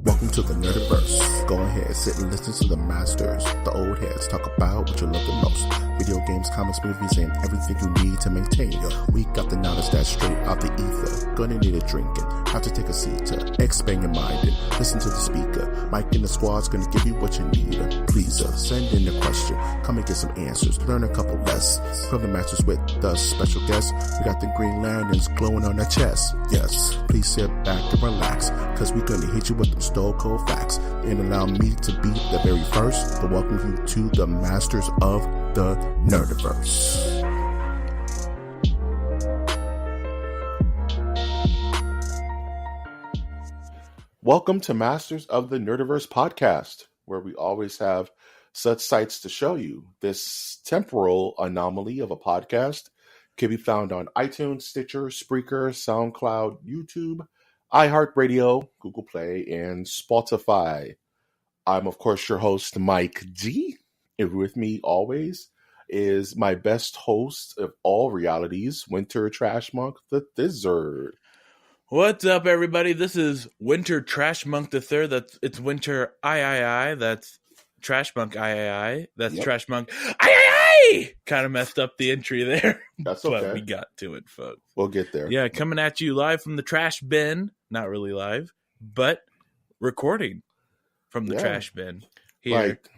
Welcome to the Nerdiverse. Go ahead, sit and listen to the masters, the old heads, talk about what you love the most. Video games, comics, movies, and everything you need to maintain your week. Got the knowledge that's straight out the ether. Gonna need a drink and have to take a seat to expand your mind and listen to the speaker. Mike and the squad's gonna give you what you need. Please send in a question, come and get some answers, learn a couple lessons from the masters with the special guests. We got the green lanterns glowing on their chest. Yes, please sit back and relax, cause we're gonna hit you with them stone cold facts. And allow me to be the very first to welcome you to the masters of the Nerdiverse. Welcome to Masters of the Nerdiverse podcast, where we always have such sights to show you. This temporal anomaly of a podcast can be found on iTunes, Stitcher, Spreaker, SoundCloud, YouTube, iHeartRadio, Google Play, and Spotify. I'm, of course, your host, Mike G. And with me always is my best host of all realities, Winter Trash Monk the Thizard. What's up, everybody? This is Winter Trash Monk the Third. It's Winter I. That's Trash Monk I. That's yep. Trash Monk I. Kind of messed up the entry there. That's okay. But we got to it, folks. We'll get there. Yeah, coming at you live from the trash bin. Not really live, but recording from the trash bin here. Like,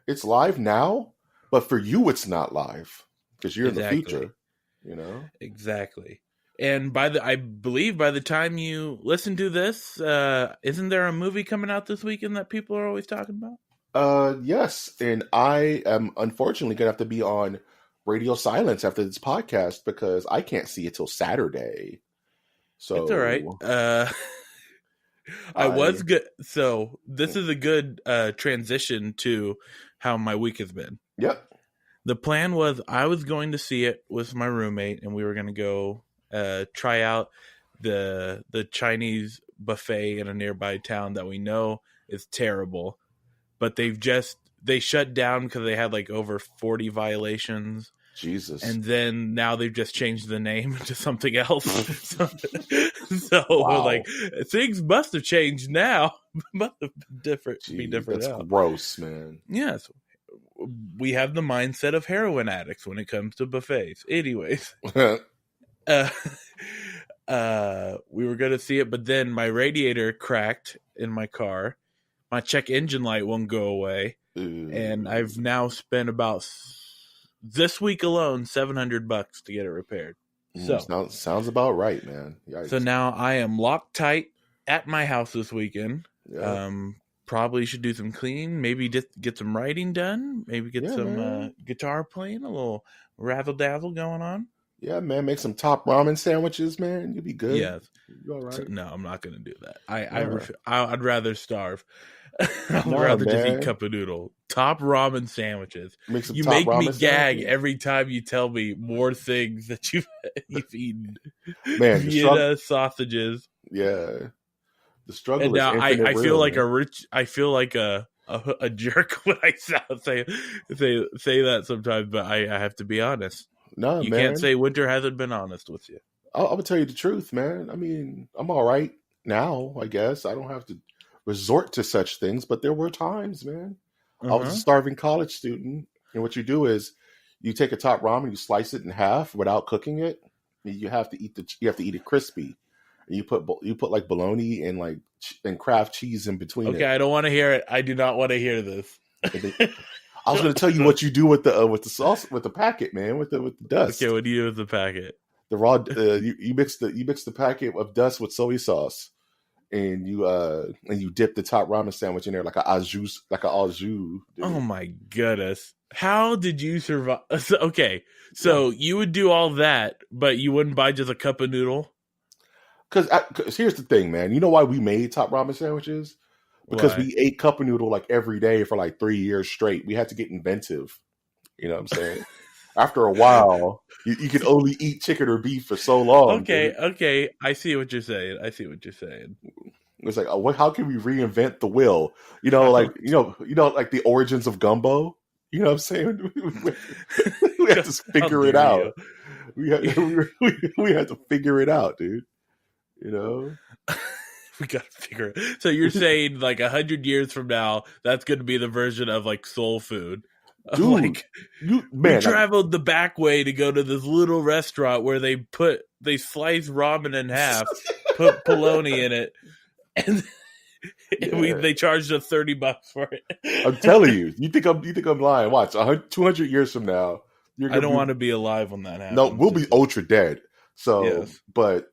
it's live now, but for you, it's not live because you're in the future. You know exactly. And I believe by the time you listen to this, isn't there a movie coming out this weekend that people are always talking about? Yes, and I am unfortunately gonna have to be on radio silence after this podcast because I can't see it till Saturday. So it's all right. I was good. So this is a good transition to how my week has been. Yep. The plan was I was going to see it with my roommate, and we were going to go try out the Chinese buffet in a nearby town that we know is terrible, but they shut down because they had like over 40 violations. Jesus. And then now they've just changed the name to something else. So wow. We're like, things must have changed now. Must have been different. Jeez, be different that's now. Gross, man. Yes. We have the mindset of heroin addicts when it comes to buffets. Anyways. We were going to see it, but then my radiator cracked in my car. My check engine light won't go away. And I've now spent about this week alone $700 to get it repaired. So sounds about right, man. Yikes. So now I am locked tight at my house this weekend. Yeah. Probably should do some cleaning, maybe just get some writing done, maybe get some guitar playing, a little razzle dazzle going on. Yeah, man, make some top ramen sandwiches, man. You'll be good. Yes. You all right? No, I'm not going to do that. I'd rather starve. I'd rather just eat cup of noodle. Top ramen sandwiches. You make me gag every time you tell me more things that you've eaten. Man, Vienna sausages. Yeah, the struggle. And now I feel like I feel like a jerk when I say that sometimes, but I have to be honest. No, you man. Can't say Winter hasn't been honest with you. I'm gonna tell you the truth, man. I mean, I'm all right now. I guess I don't have to resort to such things, but there were times, man. I was a starving college student, and what you do is you take a top ramen, you slice it in half without cooking it. You have to eat it crispy. And you put like bologna and Kraft cheese in between. Okay, I don't want to hear it. I do not want to hear this. I was going to tell you what you do with the sauce, with the packet, man, with the dust. Okay, what do you do with the packet? The raw you mix the packet of dust with soy sauce. And you dip the top ramen sandwich in there like au jus. Dude. Oh my goodness! How did you survive? Okay, so you would do all that, but you wouldn't buy just a cup of noodle? Because here's the thing, man. You know why we made top ramen sandwiches? Because we ate cup of noodle like every day for like 3 years straight. We had to get inventive. You know what I'm saying? After a while, you can only eat chicken or beef for so long. Okay. I see what you're saying. It's like, how can we reinvent the wheel? You know, like like the origins of gumbo. You know what I'm saying? We had to figure it out. We had to figure it out, dude. You know. We gotta figure it. So you're saying like 100 years from now, that's going to be the version of like soul food. Of Dude, like, we man, like, traveled the back way to go to this little restaurant where they slice ramen in half, put polony in it, and yeah. they charged us $30 for it. I'm telling you, you think I'm lying? Watch, 200 years from now, I don't want to be alive when that happens. No, we'll be ultra dead. So, yes. But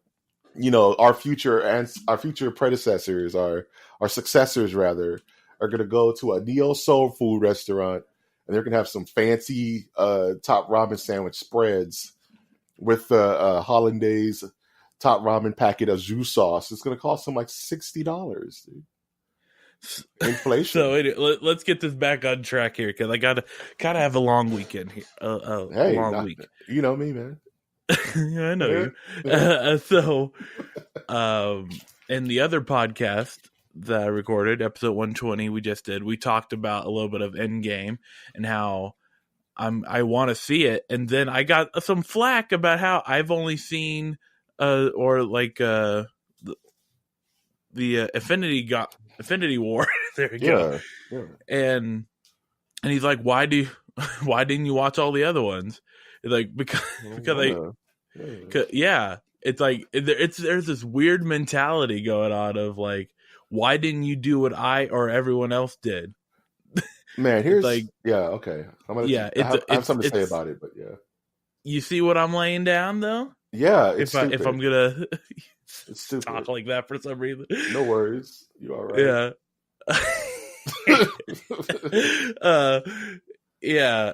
you know, our future predecessors, our successors rather, are going to go to a neo soul food restaurant, and they're going to have some fancy top ramen sandwich spreads with the hollandaise top ramen packet of jus sauce. It's going to cost them like $60, dude. Inflation. So let's get this back on track here, because I gotta have a long weekend here. A long week. You know me, man. Yeah, I know you. In the other podcast that I recorded, episode 120, we talked about a little bit of Endgame and how I want to see it, and then I got some flack about how I've only seen the Infinity War. There we go. Yeah. And he's like, why didn't you watch all the other ones? It's like because it's like there's this weird mentality going on of like, why didn't you do what I or everyone else did? Man, here's like, okay. I have something to say about it, but yeah. You see what I'm laying down though? Yeah, if I'm gonna it's talk like that for some reason. No worries. You all right? Yeah.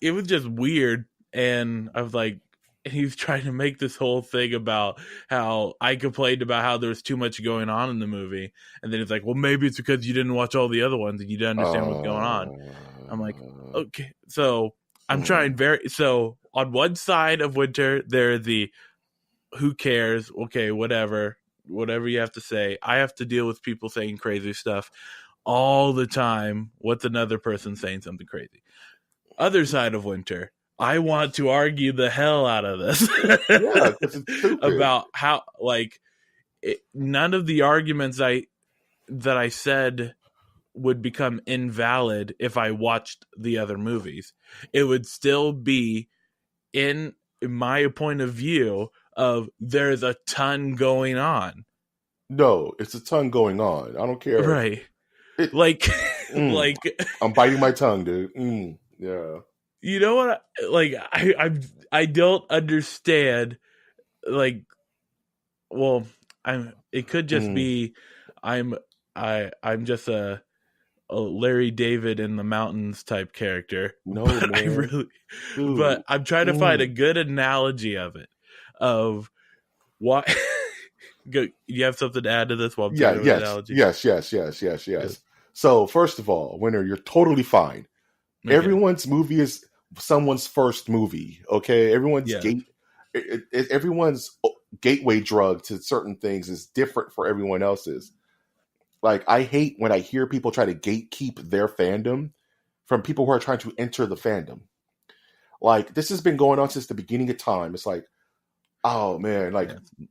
It was just weird, and I was like, he was trying to make this whole thing about how I complained about how there was too much going on in the movie, and then he's like, well, maybe it's because you didn't watch all the other ones and you didn't understand what's going on. I'm like, okay, so I'm trying so on one side of winter, there the who cares, okay, whatever you have to say. I have to deal with people saying crazy stuff all the time. What's another person saying something crazy? Other side of winter, I want to argue the hell out of this. Yeah, it's stupid. About how none of the arguments that I said would become invalid if I watched the other movies. It would still be in my point of view of there's a ton going on. No, it's a ton going on. I don't care. Right. Like I'm biting my tongue, dude. Yeah. You know what? I don't understand. Like, well, it could just be I'm just a Larry David in the mountains type character. No, man. But I'm trying to find a good analogy of it. Of why? You have something to add to this? Yes. So first of all, Winter, you're totally fine. Okay. Everyone's movie is someone's first movie. Okay, everyone's gateway drug to certain things is different for everyone else's. Like, I hate when I hear people try to gatekeep their fandom from people who are trying to enter the fandom. Like, this has been going on since the beginning of time. It's like, oh man,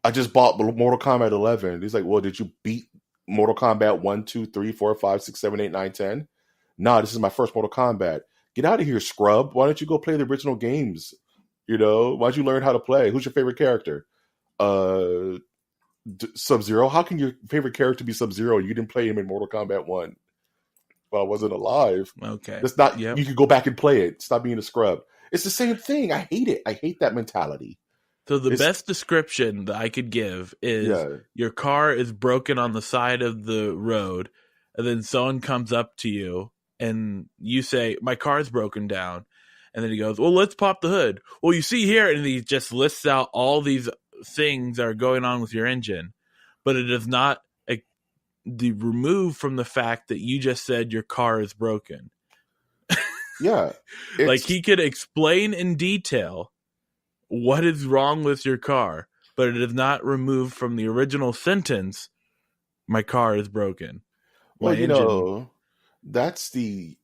I just bought Mortal Kombat 11. He's like, well, did you beat Mortal Kombat 1, 2, 3, 4, 5, 6, 7, 8, 9, 10? Nah, this is my first Mortal Kombat. Get out of here, scrub. Why don't you go play the original games? You know, why don't you learn how to play? Who's your favorite character? Sub-Zero. How can your favorite character be Sub-Zero? You didn't play him in Mortal Kombat 1. Well, I wasn't alive. Okay. That's not. Yep. You could go back and play it. Stop being a scrub. It's the same thing. I hate it. I hate that mentality. So the best description that I could give is your car is broken on the side of the road, and then someone comes up to you and you say, my car's broken down. And then he goes, well, let's pop the hood. Well, you see here, and he just lists out all these things that are going on with your engine, but it is not removed from the fact that you just said your car is broken. Yeah. Like, he could explain in detail what is wrong with your car, but it is not removed from the original sentence, my car is broken. Well, you know, that's the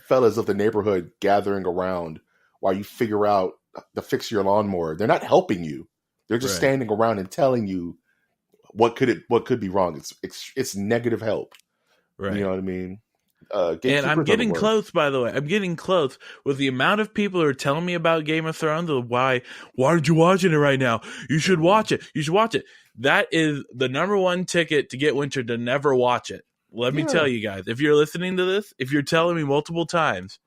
fellas of the neighborhood gathering around while you figure out to fix your lawnmower. They're not helping you. They're just standing around and telling you what could be wrong? It's negative help. Right. You know what I mean? And I'm Gatekeepers are the getting worst. close, by the way. I'm getting close with the amount of people who are telling me about Game of Thrones. Why aren't you watching it right now? You should watch it. You should watch it. That is the number one ticket to get Winter to never watch it. Let me tell you guys, if you're listening to this, if you're telling me multiple times,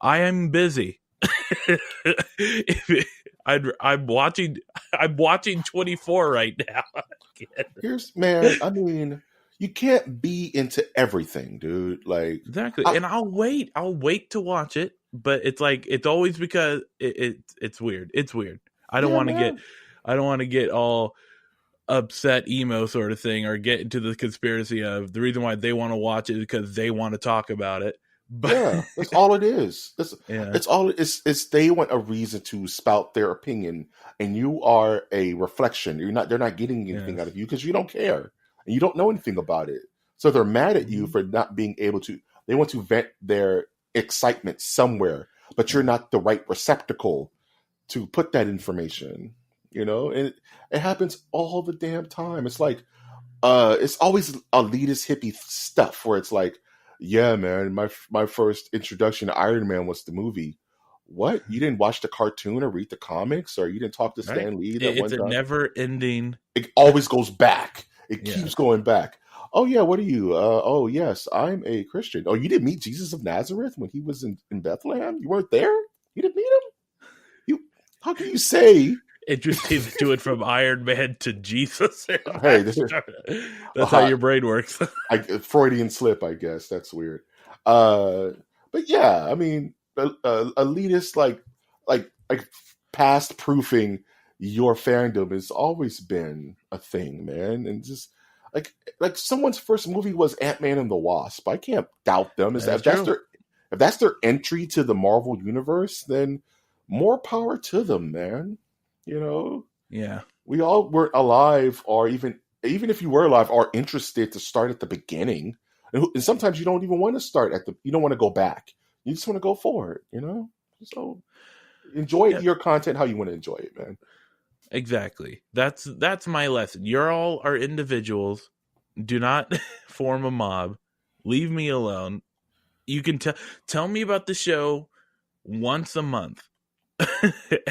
I am busy. I'm watching 24 right now. I mean, you can't be into everything, dude. Like, exactly. And I'll wait to watch it, but it's like, it's always because it's weird. It's weird. I don't want to get all upset emo sort of thing, or get into the conspiracy of the reason why they want to watch it is because they want to talk about it. But yeah, that's all it is. It's all it's they want a reason to spout their opinion, and you are a reflection. They're not getting anything out of you because you don't care and you don't know anything about it. So they're mad at you for not being able to. They want to vent their excitement somewhere, but you're not the right receptacle to put that information. You know, and it happens all the damn time. It's like, it's always elitist hippie stuff where it's like, yeah, man, my first introduction to Iron Man was the movie. What? You didn't watch the cartoon or read the comics, or you didn't talk to Stan Lee? It's a never-ending. It always goes back. It keeps going back. Oh yeah, what are you? Oh yes, I'm a Christian. Oh, you didn't meet Jesus of Nazareth when he was in Bethlehem? You weren't there? You didn't meet him? How can you say? Interesting to do it from Iron Man to Jesus. Hey, that's how your brain works. Freudian slip, I guess. That's weird. But yeah, I mean, elitist like past proofing your fandom has always been a thing, man. And just like someone's first movie was Ant-Man and the Wasp. I can't doubt them. If that's their entry to the Marvel universe, then more power to them, man. You know, yeah, we all weren't alive, or even if you were alive, are interested to start at the beginning. And sometimes you don't even want to start you don't want to go back. You just want to go forward, you know? So enjoy your content how you want to enjoy it, man. Exactly. That's my lesson. You're all are individuals. Do not form a mob. Leave me alone. You can tell me about the show once a month.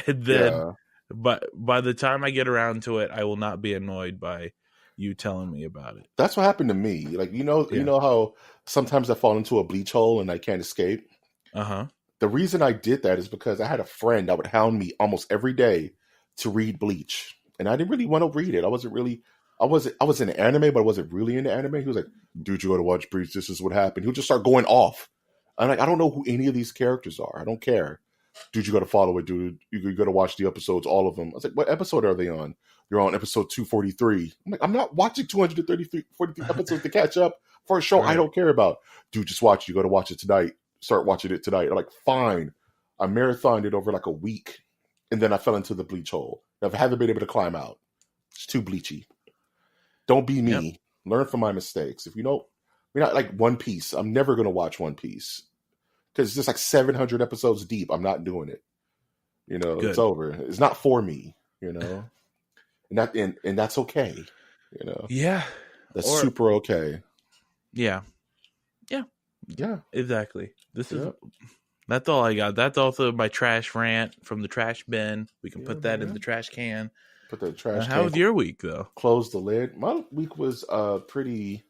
And then but by the time I get around to it, I will not be annoyed by you telling me about it. That's what happened to me. Like, you know how sometimes I fall into a bleach hole and I can't escape? Uh-huh. The reason I did that is because I had a friend that would hound me almost every day to read Bleach. And I didn't really want to read it. I was in anime, but I wasn't really into anime. He was like, dude, you got to watch Bleach. This is what happened. He'll just start going off. I'm like, I don't know who any of these characters are. I don't care. Dude, you got to follow it, dude. You got to watch the episodes, all of them. I was like, what episode are they on? They're on episode 243. I'm like, I'm not watching 243 episodes to catch up for a show I don't care about. Dude, just watch it. You got to watch it tonight. Start watching it tonight. I'm like, fine. I marathoned it over like a week, and then I fell into the bleach hole. I haven't been able to climb out. It's too bleachy. Don't be me. Yep. Learn from my mistakes. If you know, you're not like One Piece. I'm never going to watch One Piece. Because it's just like 700 episodes deep. I'm not doing it. You know, It's over. It's not for me, you know. And that's okay. You know. Yeah. That's super okay. Yeah. Yeah. Yeah. Exactly. That's all I got. That's also my trash rant from the trash bin. We can put that in the trash can. Put the trash can. How was your week though? Close the lid. My week was pretty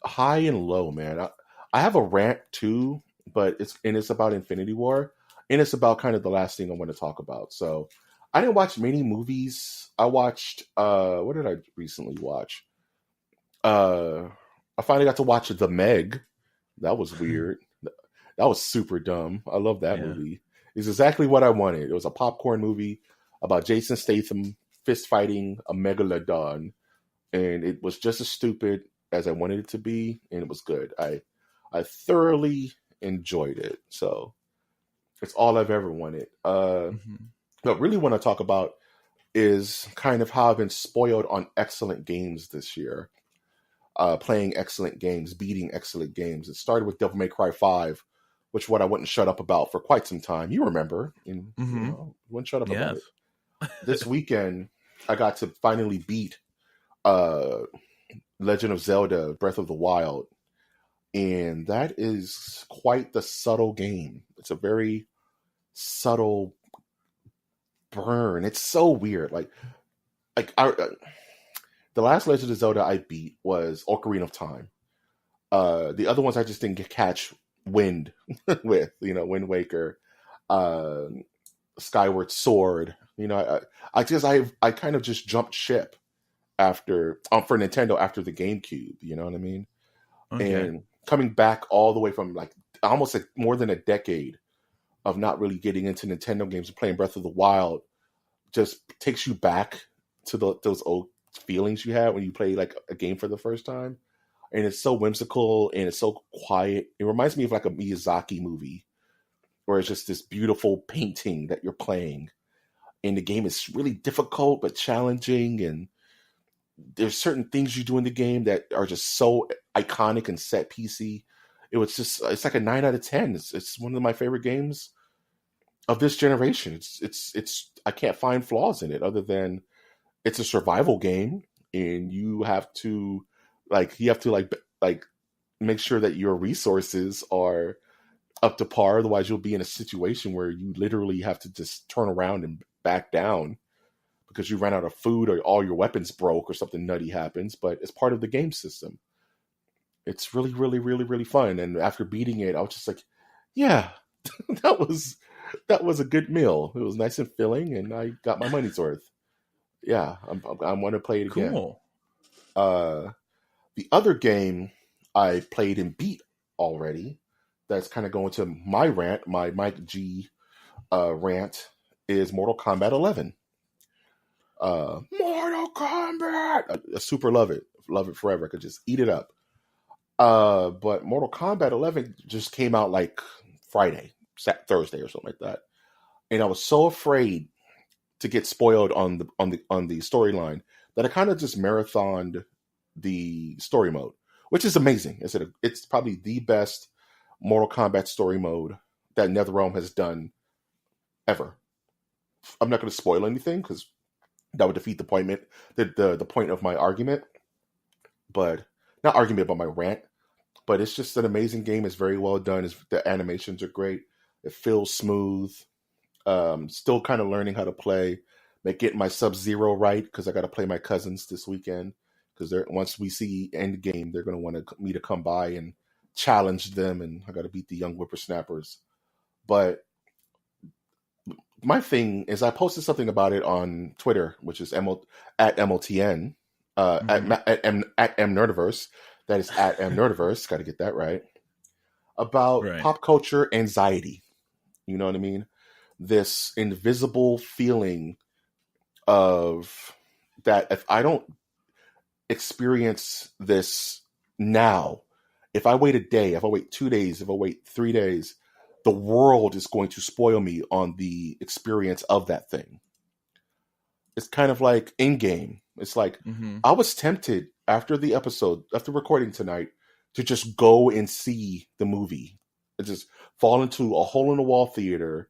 high and low, man. I have a rant too, but it's about Infinity War, and it's about kind of the last thing I want to talk about. So I didn't watch many movies. I watched what did I recently watch? I finally got to watch The Meg. That was weird. That was super dumb. I love that movie. It's exactly what I wanted. It was a popcorn movie about Jason Statham fist fighting a megalodon, and it was just as stupid as I wanted it to be, and it was good. I thoroughly enjoyed it. So it's all I've ever wanted. What I really want to talk about is kind of how I've been spoiled on excellent games this year. Playing excellent games, beating excellent games. It started with Devil May Cry 5, which what I wouldn't shut up about for quite some time. You remember. Wouldn't shut up about it. This weekend, I got to finally beat uh, Legend of Zelda: Breath of the Wild, and that is quite the subtle game. It's a very subtle burn. It's so weird. The last Legend of Zelda I beat was Ocarina of Time. The other ones I just didn't catch wind with, Wind Waker, uh, Skyward Sword. I kind of just jumped ship after for Nintendo after the GameCube. You know what I mean? Okay. And coming back all the way from almost more than a decade of not really getting into Nintendo games and playing Breath of the Wild just takes you back to those old feelings you had when you play like a game for the first time. And it's so whimsical and it's so quiet. It reminds me of like a Miyazaki movie where it's just this beautiful painting that you're playing. And the game is really difficult but challenging. And there's certain things you do in the game that are just so iconic and set piecey. It's like a 9 out of 10. It's one of my favorite games of this generation. It's I can't find flaws in it other than it's a survival game and you have to make sure that your resources are up to par. Otherwise you'll be in a situation where you literally have to just turn around and back down because you ran out of food or all your weapons broke or something nutty happens, but it's part of the game system. It's really, really, really, really fun. And after beating it, I was just like, yeah, that was a good meal. It was nice and filling and I got my money's worth. Yeah, I want to play it again. Cool. The other game I played and beat already, that's kind of going to my rant, my Mike G rant, is Mortal Kombat 11. Mortal Kombat! I super love it. Love it forever. I could just eat it up. But Mortal Kombat 11 just came out like Friday, Thursday or something like that. And I was so afraid to get spoiled on the storyline that I kind of just marathoned the story mode, which is amazing. It's probably the best Mortal Kombat story mode that NetherRealm has done ever. I'm not going to spoil anything because that would defeat the point of my argument, but not argument, but my rant. But it's just an amazing game. It's very well done. The animations are great. It feels smooth. Still kind of learning how to play. Getting my Sub-Zero right because I got to play my cousins this weekend. Because once we see end game, they're going to want me to come by and challenge them, and I got to beat the young whippersnappers. But my thing is, I posted something about it on Twitter, which is at MOTN, at Mnerdiverse. That is at Mnerdiverse. Got to get that right. About pop culture anxiety. You know what I mean? This invisible feeling of that if I don't experience this now, if I wait a day, if I wait 2 days, if I wait 3 days, the world is going to spoil me on the experience of that thing. It's kind of like in-game. It's like I was tempted after recording tonight to just go and see the movie and just fall into a hole-in-the-wall theater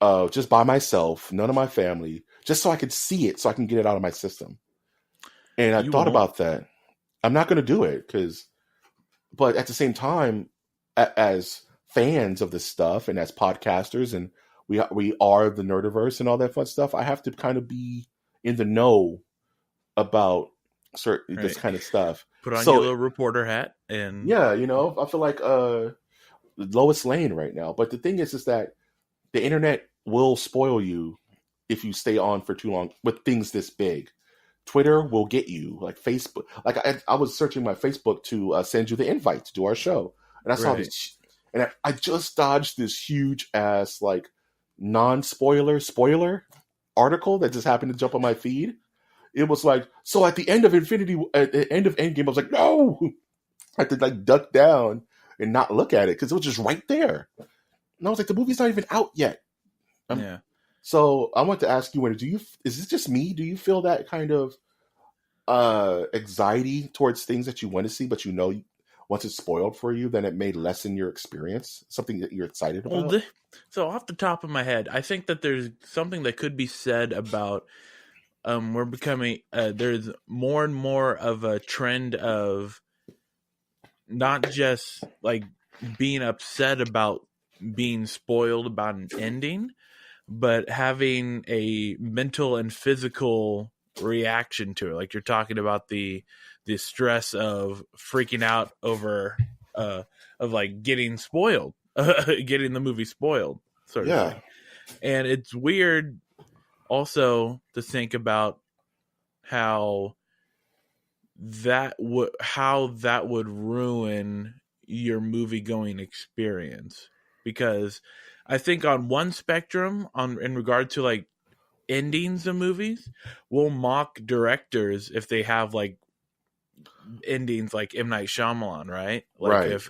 just by myself, none of my family, just so I could see it, so I can get it out of my system. And I thought about that. I'm not going to do it but at the same time, as fans of this stuff and as podcasters, and we are the Nerdiverse and all that fun stuff, I have to kind of be in the know about this kind of stuff. Put on your little reporter hat and yeah, I feel like Lois Lane right now. But the thing is that the internet will spoil you if you stay on for too long with things this big. Twitter will get you, like Facebook. Like I was searching my Facebook to send you the invite to do our show, and I saw this, and I just dodged this huge ass like spoiler article that just happened to jump on my feed. It was like, so at the end of Endgame, I was like, no, I had to like duck down and not look at it because it was just right there. And I was like, the movie's not even out yet. Yeah. So I want to ask you, is this just me? Do you feel that kind of anxiety towards things that you want to see, but once it's spoiled for you, then it may lessen your experience? Something that you're excited about? So off the top of my head, I think that there's something that could be said about we're becoming there's more and more of a trend of not just like being upset about being spoiled about an ending, but having a mental and physical reaction to it. Like you're talking about the stress of freaking out over of like getting spoiled, getting the movie spoiled, sort of thing. And it's weird also to think about how that would ruin your movie going experience, because I think on one spectrum, in regard to like endings of movies, we'll mock directors if they have like endings like M. Night Shyamalan, right? Like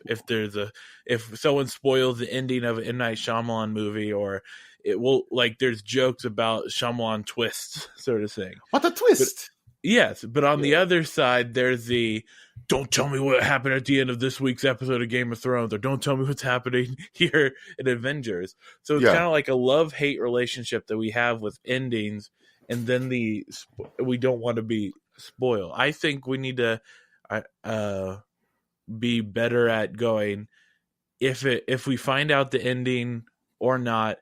if someone spoils the ending of an M. Night Shyamalan movie, or it will, like, there's jokes about Shyamalan twists, sort of thing. What a twist! Yes, but on the other side, there's the don't tell me what happened at the end of this week's episode of Game of Thrones, or don't tell me what's happening here in Avengers. So it's kind of like a love-hate relationship that we have with endings, and then we don't want to be spoiled. I think we need to be better at going, if we find out the ending or not,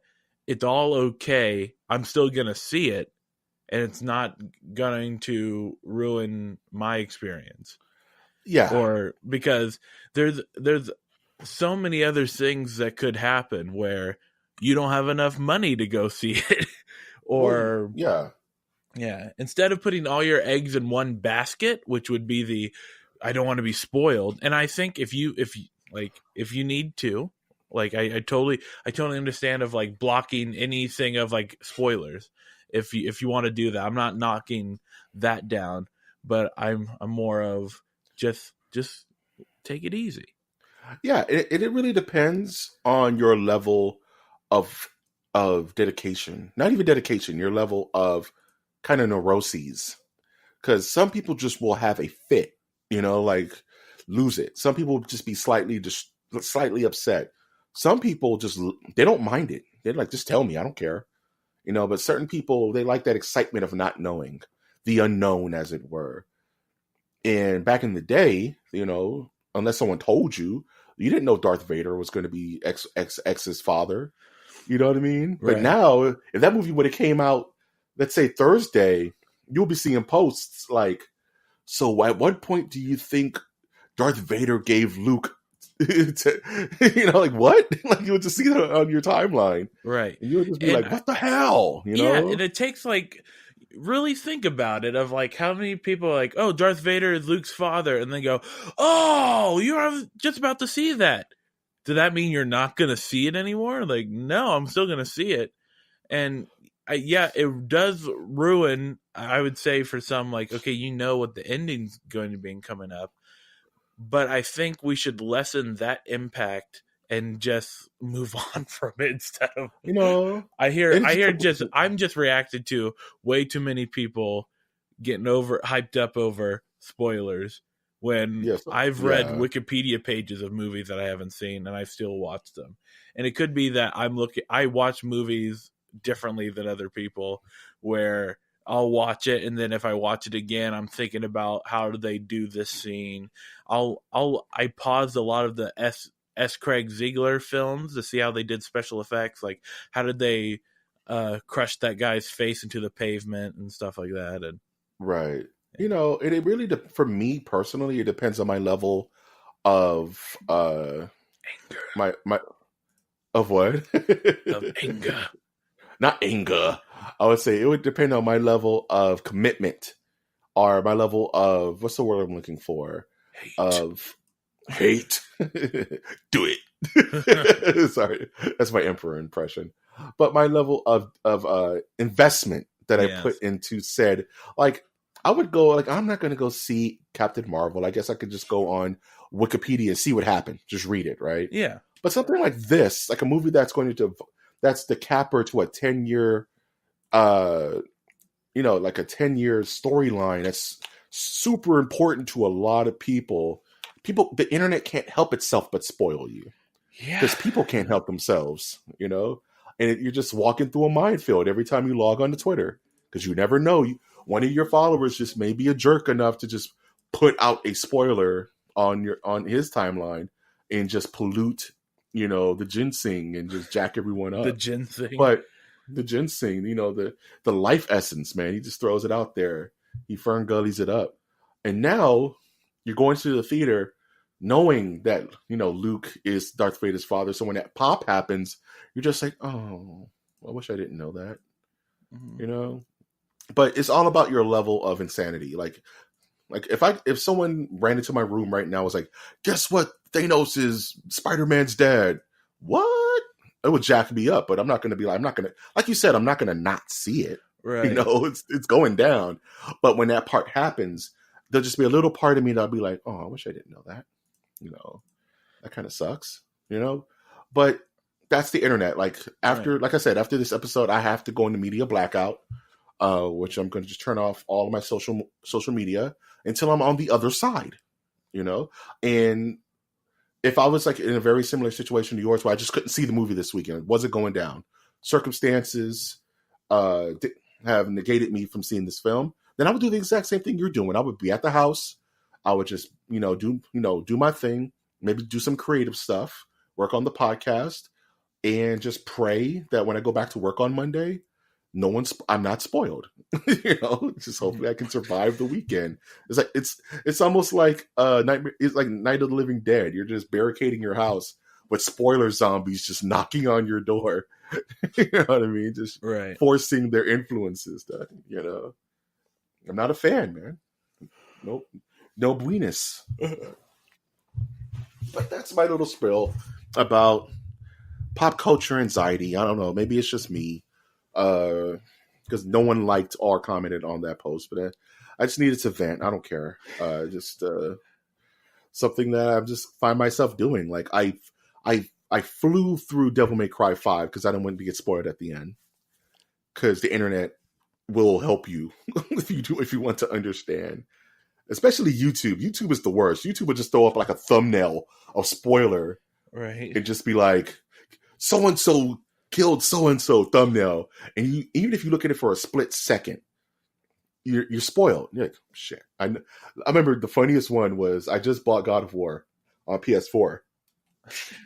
it's all okay. I'm still going to see it, and it's not going to ruin my experience. Yeah. Or because there's so many other things that could happen where you don't have enough money to go see it. Or yeah. Instead of putting all your eggs in one basket, which would be I don't want to be spoiled. And I think if you need to, like, I totally understand of like blocking anything of like spoilers. If you want to do that, I'm not knocking that down, but I'm more of just take it easy. Yeah, it really depends on your level of dedication. Not even dedication, your level of kind of neuroses. Because some people just will have a fit, like lose it. Some people will just be slightly upset. Some people they don't mind it. They're like, just tell me, I don't care. But certain people, they like that excitement of not knowing, the unknown, as it were. And back in the day, unless someone told you, you didn't know Darth Vader was going to be X's father. You know what I mean? Right. But now, if that movie would have came out, let's say Thursday, you'll be seeing posts like, so at what point do you think Darth Vader gave Luke like what? Like you would just see that on your timeline. Right. And you would just be like, what the hell? Yeah, and it takes really think about it, of like how many people are like, oh, Darth Vader is Luke's father, and then go, oh, you're just about to see that. Does that mean you're not going to see it anymore? Like, no, I'm still going to see it. And it does ruin, I would say, for some, like, okay, what the ending's going to be coming up. But I think we should lessen that impact and just move on from it instead of, I'm just reacted to way too many people getting hyped up over spoilers when I've read Wikipedia pages of movies that I haven't seen and I've still watched them. And it could be that I watch movies differently than other people, where I'll watch it, and then if I watch it again, I'm thinking about how do they do this scene. I paused a lot of the S. Craig Ziegler films to see how they did special effects, like how did they crush that guy's face into the pavement and stuff like that. And right, it really for me personally, it depends on my level of anger. My of what? Of anger. Not anger. I would say it would depend on my level of commitment, or my level of, what's the word I'm looking for? Hate. Of hate. Do it. Sorry, that's my emperor impression. But my level of investment that I put into said, like, I would go, like, I'm not going to go see Captain Marvel. I guess I could just go on Wikipedia and see what happened. Just read it, right? Yeah. But something like this, like a movie that's that's the capper to a 10-year, like a 10-year storyline that's super important to a lot of people. The internet can't help itself but spoil you. Yeah. Because people can't help themselves, and you're just walking through a minefield every time you log on to Twitter, because you never know one of your followers just may be a jerk enough to just put out a spoiler on his timeline and just pollute, the ginseng and just jack everyone up. The ginseng. But the ginseng, the life essence, man, he just throws it out there. He Fern Gullies it up. And now you're going to the theater knowing that, Luke is Darth Vader's father. So when that pop happens, you're just like, oh, I wish I didn't know that, But it's all about your level of insanity. Like if someone ran into my room right now and was like, guess what? Thanos is Spider-Man's dad. What? It would jack me up, but I'm not going to be like you said, I'm not going to not see it. Right. It's going down. But when that part happens, there'll just be a little part of me that'll be like, oh, I wish I didn't know that. That kind of sucks, But that's the internet. Like like I said, after this episode, I have to go into media blackout, which I'm going to just turn off all of my social media until I'm on the other side, And if I was like in a very similar situation to yours, where I just couldn't see the movie this weekend, it wasn't going down, circumstances have negated me from seeing this film, then I would do the exact same thing you're doing. I would be at the house. I would just, do my thing, maybe do some creative stuff, work on the podcast, and just pray that when I go back to work on Monday, I'm not spoiled. Just hopefully I can survive the weekend. It's like it's almost like Nightmare. It's like Night of the Living Dead. You're just barricading your house with spoiler zombies just knocking on your door. You know what I mean? Just forcing their influences. I'm not a fan, man. Nope. No buenas. But that's my little spill about pop culture anxiety. I don't know. Maybe it's just me. Because no one liked or commented on that post. But I just needed to vent. I don't care. Just something that I just find myself doing. Like I flew through Devil May Cry 5 because I didn't want to get spoiled at the end. Because the internet will help you if you want to understand. Especially YouTube. YouTube is the worst. YouTube would just throw up like a thumbnail of spoiler. Right. And just be like, so-and-so killed so-and-so thumbnail. And even if you look at it for a split second, you're spoiled. You're like, shit. I remember the funniest one was I just bought God of War on PS4.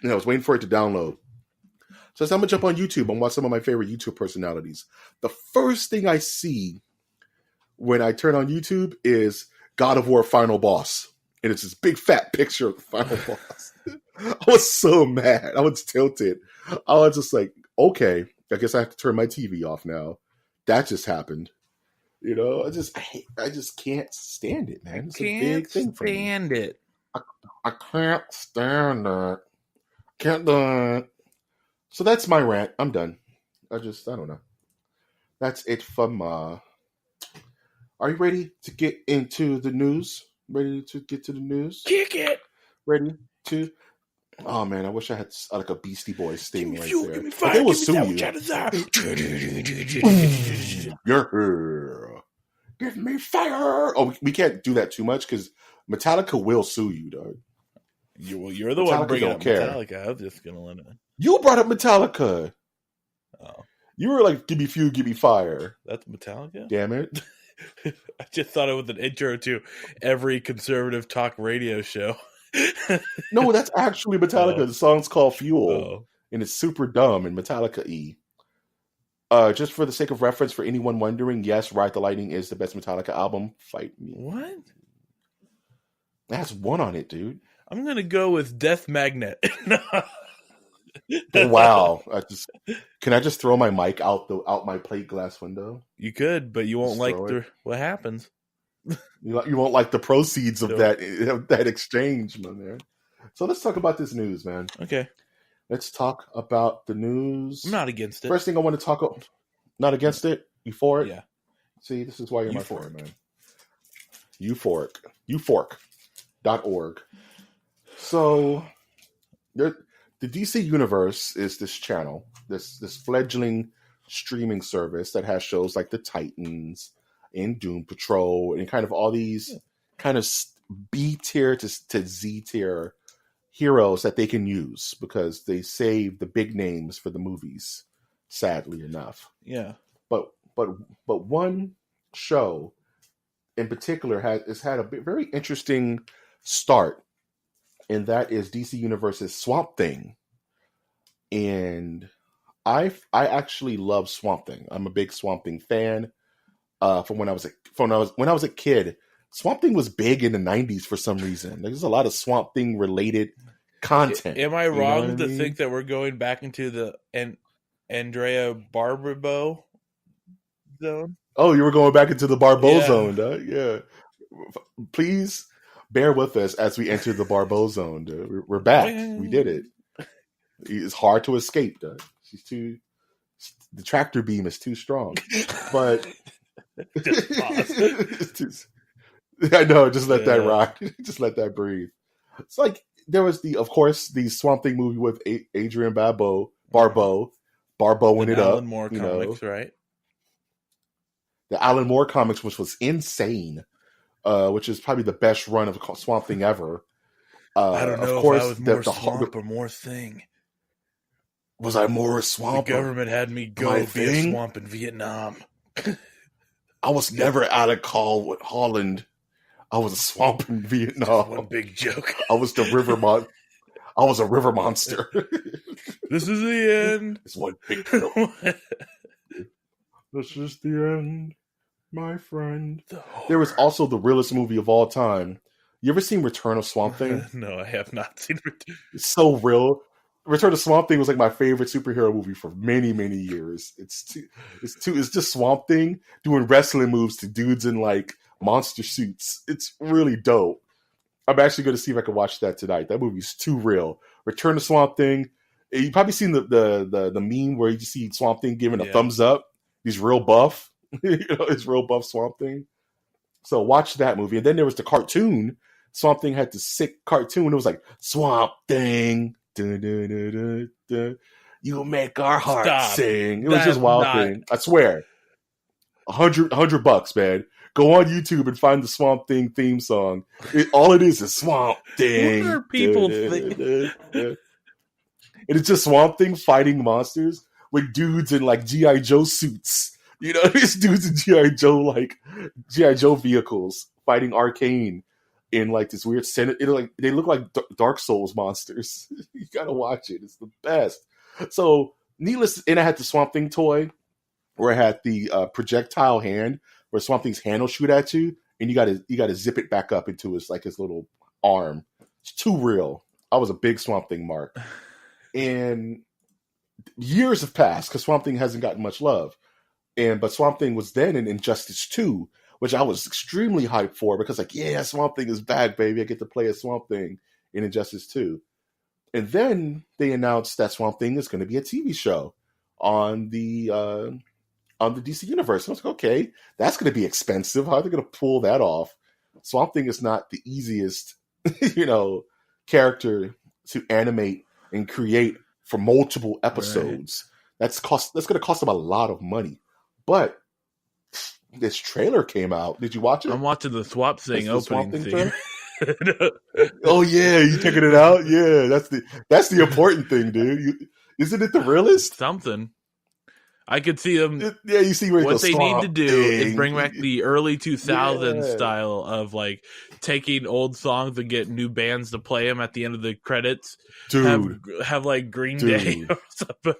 And I was waiting for it to download. So I'm going to jump on YouTube and watch some of my favorite YouTube personalities. The first thing I see when I turn on YouTube is God of War Final Boss. And it's this big fat picture of the final boss. I was so mad. I was tilted. I was just like, okay, I guess I have to turn my TV off now. That just happened. I just can't stand it, man. It's a big thing for me. Stand it. I can't stand it. Can't do it. So that's my rant. I'm done. I don't know. That's it from, Are you ready to get into the news? Ready to get to the news? Kick it! Ready to... Oh, man, I wish I had like a Beastie Boys sting right there. Give me fire, they will give me sue you. Give me fire! Oh, we can't do that too much because Metallica will sue you, dog. You're the one bringing up Metallica. I'm just going to let it... You brought up Metallica. Oh. You were like, give me fuel, give me fire. That's Metallica? Damn it. I just thought it was an intro to every conservative talk radio show. No, that's actually Metallica. Oh. The song's called Fuel, and it's super dumb and Metallica-y. Just for the sake of reference, for anyone wondering, yes, Ride the Lightning is the best Metallica album. Fight me. What? It has one on it, dude. I'm gonna go with Death Magnet. Wow! Can I just throw my mic out my plate glass window? You could, but you won't like what happens. You won't like the proceeds of that exchange, my man. So let's talk about this news, man. Okay. Let's talk about the news. I'm not against it. First thing I want to talk about, not against it? You for it? Yeah. See, this is why you're my friend, man. Euphoric.org. So, the DC Universe is this channel, this fledgling streaming service that has shows like the Titans and Doom Patrol and kind of all these kind of B tier to Z tier heroes that they can use because they save the big names for the movies, sadly enough. Yeah. But one show in particular has had a very interesting start, and that is DC Universe's Swamp Thing. And I actually love Swamp Thing. I'm a big Swamp Thing fan. From when I was a kid, Swamp Thing was big in the '90s for some reason. There's a lot of Swamp Thing related content. Am I You know wrong what I to mean? think that we're going back into the Andrea Barbeau zone? Oh, you were going back into the Barbeau Yeah. zone, huh? Yeah. Please bear with us as we enter the Barbeau zone. Duh. We're back. We did it. It's hard to escape. Duh. The tractor beam is too strong. But Just pause. I know. Just let that Yeah. rock. Just let that breathe. It's like there was of course, the Swamp Thing movie with Adrian Barbeauing And it up. Alan Moore you comics, know, right? the Alan Moore comics, which was insane, which is probably the best run of Swamp Thing ever. I don't know of course, if I was more swamp or more thing. Was I more a The swamp? government had me go My be a thing? swamp in Vietnam. I was never out of call with Holland. I was a swamp in Vietnam. One big joke. I was the river I was a river monster. This is the end. It's one big joke. This is the end, my friend. There was also the realest movie of all time. You ever seen Return of Swamp Thing? No, I have not seen it. It's so real. Return of Swamp Thing was like my favorite superhero movie for many, many years. It's just Swamp Thing doing wrestling moves to dudes in like monster suits. It's really dope. I'm actually going to see if I can watch that tonight. That movie's too real. Return of Swamp Thing. You've probably seen the meme where you see Swamp Thing giving a thumbs up. He's real buff. It's real buff Swamp Thing. So watch that movie. And then there was the cartoon. Swamp Thing had the sick cartoon. It was like, Swamp Thing. Dun, dun, dun, dun, dun. You make our hearts sing. It was just Wild Thing. I swear. $100, man. Go on YouTube and find the Swamp Thing theme song. All it is Swamp Thing. What are people thinking? And it's just Swamp Thing fighting monsters with dudes in like G.I. Joe suits. You know, these dudes in G.I. Joe vehicles fighting Arcane in like this weird Senate. They look like Dark Souls monsters. You gotta watch it. It's the best. So needless, and I had the Swamp Thing toy where I had the projectile hand where Swamp Thing's hand will shoot at you, and you gotta zip it back up into his little arm. It's too real. I was a big Swamp Thing mark. And years have passed because Swamp Thing hasn't gotten much love. But Swamp Thing was then in Injustice 2, which I was extremely hyped for because Swamp Thing is back, baby. I get to play as Swamp Thing in Injustice 2. And then they announced that Swamp Thing is going to be a TV show on the DC Universe. And I was like, okay, that's going to be expensive. How are they going to pull that off? Swamp Thing is not the easiest, character to animate and create for multiple episodes. Right. That's going to cost them a lot of money. But this trailer came out. Did you watch it? I'm watching the Swamp Thing opening scene. Oh yeah, you checking it out? Yeah, that's the important thing, dude. Isn't it the realest? Something. I could see them. You see what they need to do is bring back the early 2000s style of like taking old songs and get new bands to play them at the end of the credits. Dude, have like Green Day or something.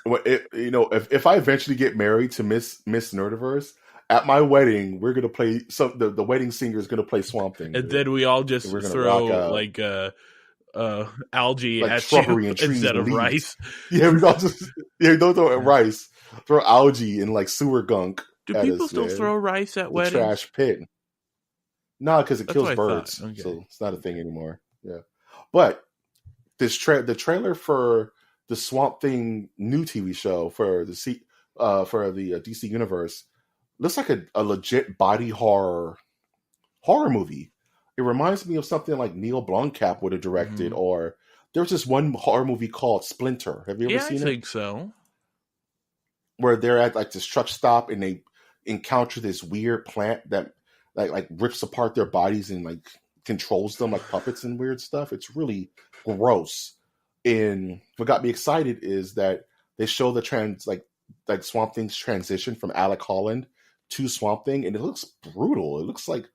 If I eventually get married to Miss Nerdiverse, at my wedding, we're gonna play the wedding singer is gonna play Swamp Thing, and then we all just throw like algae like at you instead of leaves. rice. Yeah, we all just don't throw rice. Throw algae and like sewer gunk. Do people still throw rice at weddings? Trash pit. No, because it kills birds, so it's not a thing anymore. Yeah, but the trailer for the Swamp Thing new TV show for the DC Universe looks like a legit body horror movie. It reminds me of something like Neil Blomkamp would have directed, or there was this one horror movie called Splinter. Have you ever seen it? I think so. Where they're at like this truck stop and they encounter this weird plant that like rips apart their bodies and like controls them like puppets and weird stuff. It's really gross. And what got me excited is that they show the like Swamp Thing's transition from Alec Holland to Swamp Thing, and it looks brutal. It looks like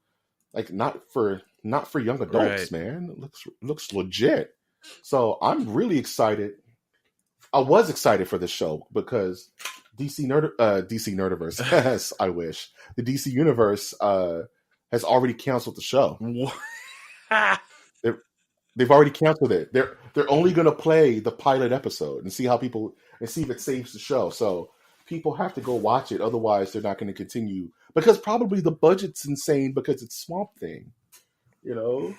not for young adults, Right. man. It looks legit. So I'm really excited. I was excited for this show because DC Nerdiverse. Yes, I wish the DC Universe has already canceled the show. They've already canceled it. They're only going to play the pilot episode and see if it saves the show. So people have to go watch it. Otherwise, they're not going to continue because probably the budget's insane because it's Swamp Thing. You know,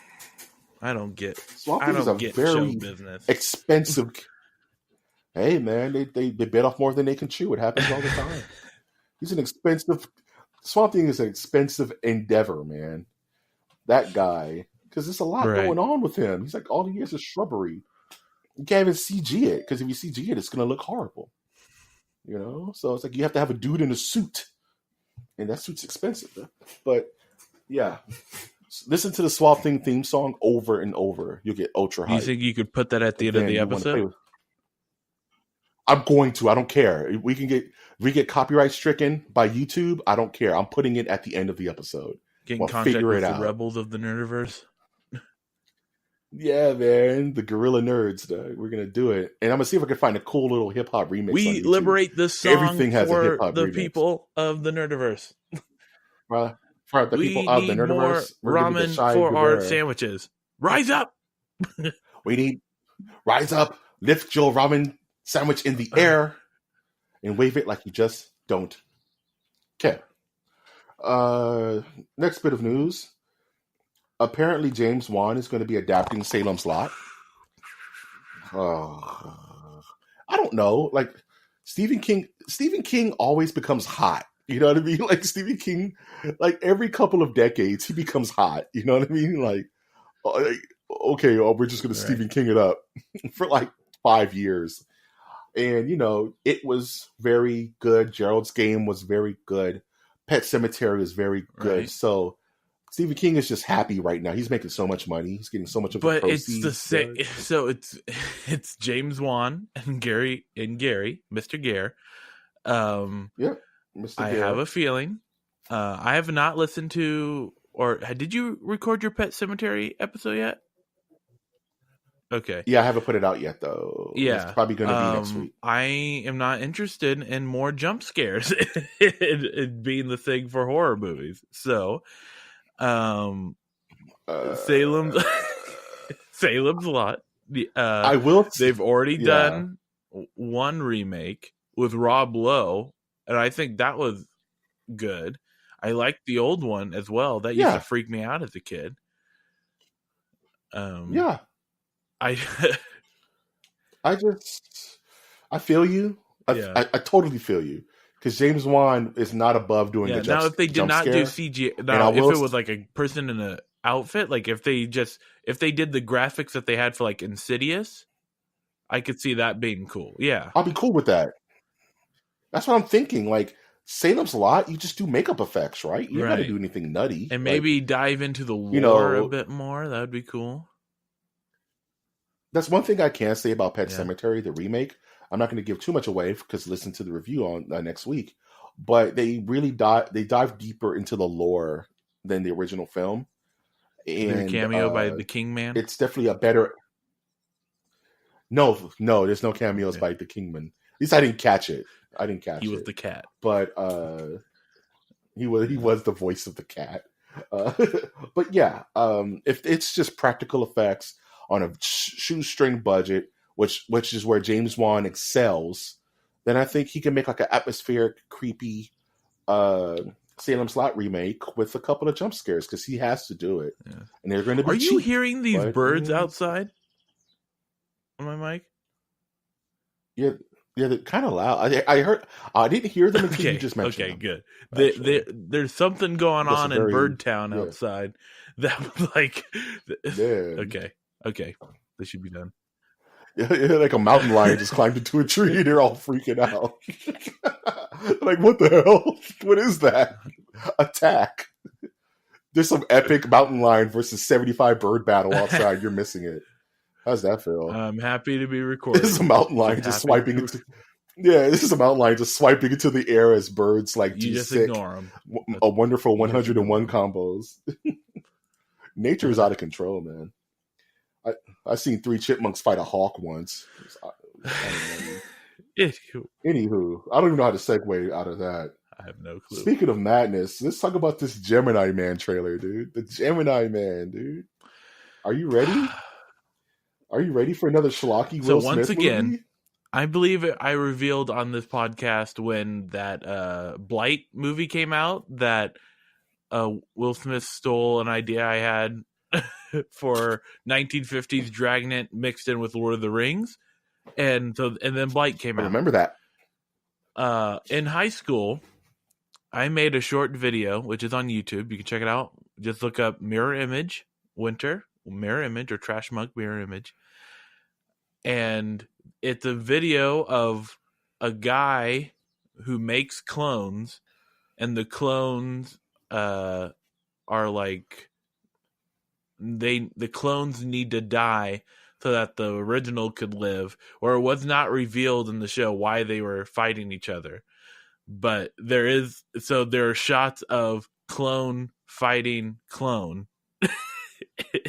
I don't get Swamp Thing is a show very business. expensive. Hey man, they bit off more than they can chew. It happens all the time. Swamp Thing is an expensive endeavor, man. That guy. Because there's a lot going on with him. He's like, all he is shrubbery. You can't even CG it, because if you CG it, it's going to look horrible. You know? So it's like you have to have a dude in a suit. And that suit's expensive. But, yeah. Listen to the Swamp Thing theme song over and over. You'll get ultra hype. You think you could put that at the end of the episode? I'm going to. I don't care. We get copyright stricken by YouTube. I don't care. I'm putting it at the end of the episode. Get in contact with the rebels of the Nerdiverse. Yeah, man, the Gorilla Nerds. We're gonna do it, and I'm gonna see if I can find a cool little hip hop remix. We liberate this song Everything has for a hip hop the remix. People of the Nerdiverse. For the people of the Nerdiverse, more ramen for our sandwiches. Rise up! We need rise up, lift your ramen sandwich in the air, and wave it like you just don't care. Next bit of news. Apparently, James Wan is going to be adapting Salem's Lot. I don't know. Like Stephen King always becomes hot. You know what I mean? Like Stephen King, like every couple of decades, he becomes hot. You know what I mean? Like, okay, we're just going to Stephen King it up for like 5 years. And, you know, it was very good. Gerald's Game was very good. Pet Sematary is very good. Right. So Stephen King is just happy right now. He's making so much money. He's getting so much of the proceeds. But it's the same. So it's James Wan and Gary, Mr. Gare. Yeah, Mr. I Gare. have a feeling. I have not listened to, or did you record your Pet Sematary episode yet? Okay. Yeah, I haven't put it out yet, though. Yeah. It's probably going to be next week. I am not interested in more jump scares it being the thing for horror movies. So, Salem's Lot. I will. They've already done one remake with Rob Lowe, and I think that was good. I liked the old one as well. That used to freak me out as a kid. Yeah. I feel you. I totally feel you. Because James Wan is not above doing the jump. Now, if they did not do CGI, now if it was like a person in an outfit, like if they did the graphics that they had for like Insidious, I could see that being cool. Yeah, I'll be cool with that. That's what I'm thinking. Like Salem's Lot, you just do makeup effects, right? You don't got to do anything nutty, and maybe dive into the lore a bit more. That would be cool. That's one thing I can say about Pet Sematary, the remake. I'm not going to give too much away because listen to the review on next week. But they really dive deeper into the lore than the original film. And cameo by the King Man. It's definitely a better. No, there's no cameos by the Kingman. At least I didn't catch it. He was the cat, but he was the voice of the cat. But yeah, if it's just practical effects on a shoestring budget, which is where James Wan excels, then I think he can make like an atmospheric, creepy Salem's Lot remake with a couple of jump scares because he has to do it. Yeah. And they're going to be Are cheap, you hearing these birds outside on my mic? Yeah, they're kind of loud. I heard. I didn't hear them until you just mentioned them. Good. There's something going on in Birdtown outside that was like. Okay. This should be done. Yeah, like a mountain lion just climbed into a tree and they're all freaking out. Like, what the hell? What is that? Attack. There's some epic mountain lion versus 75 bird battle outside. You're missing it. How's that feel? I'm happy to be recording. There's a mountain lion just swiping into Yeah, this is a mountain lion just swiping into the air as birds like You do just sick, ignore them. a wonderful You just 101 ignore 'em. combos. Nature is out of control, man. I seen 3 chipmunks fight a hawk once. Anywho, I don't even know how to segue out of that. I have no clue. Speaking of madness, let's talk about this Gemini Man trailer, dude. The Gemini Man, dude. Are you ready? Are you ready for another schlocky So Will once Smith again, movie? I believe I revealed on this podcast when that Blight movie came out that Will Smith stole an idea I had for 1950s Dragnet mixed in with Lord of the Rings, and then Blight came I out. remember that. In high school, I made a short video which is on YouTube. You can check it out. Just look up Mirror Image Winter, Mirror Image, or Trash Mug Mirror Image, and it's a video of a guy who makes clones, and the clones are like the clones need to die so that the original could live, or it was not revealed in the show why they were fighting each other. But there are shots of clone fighting clone in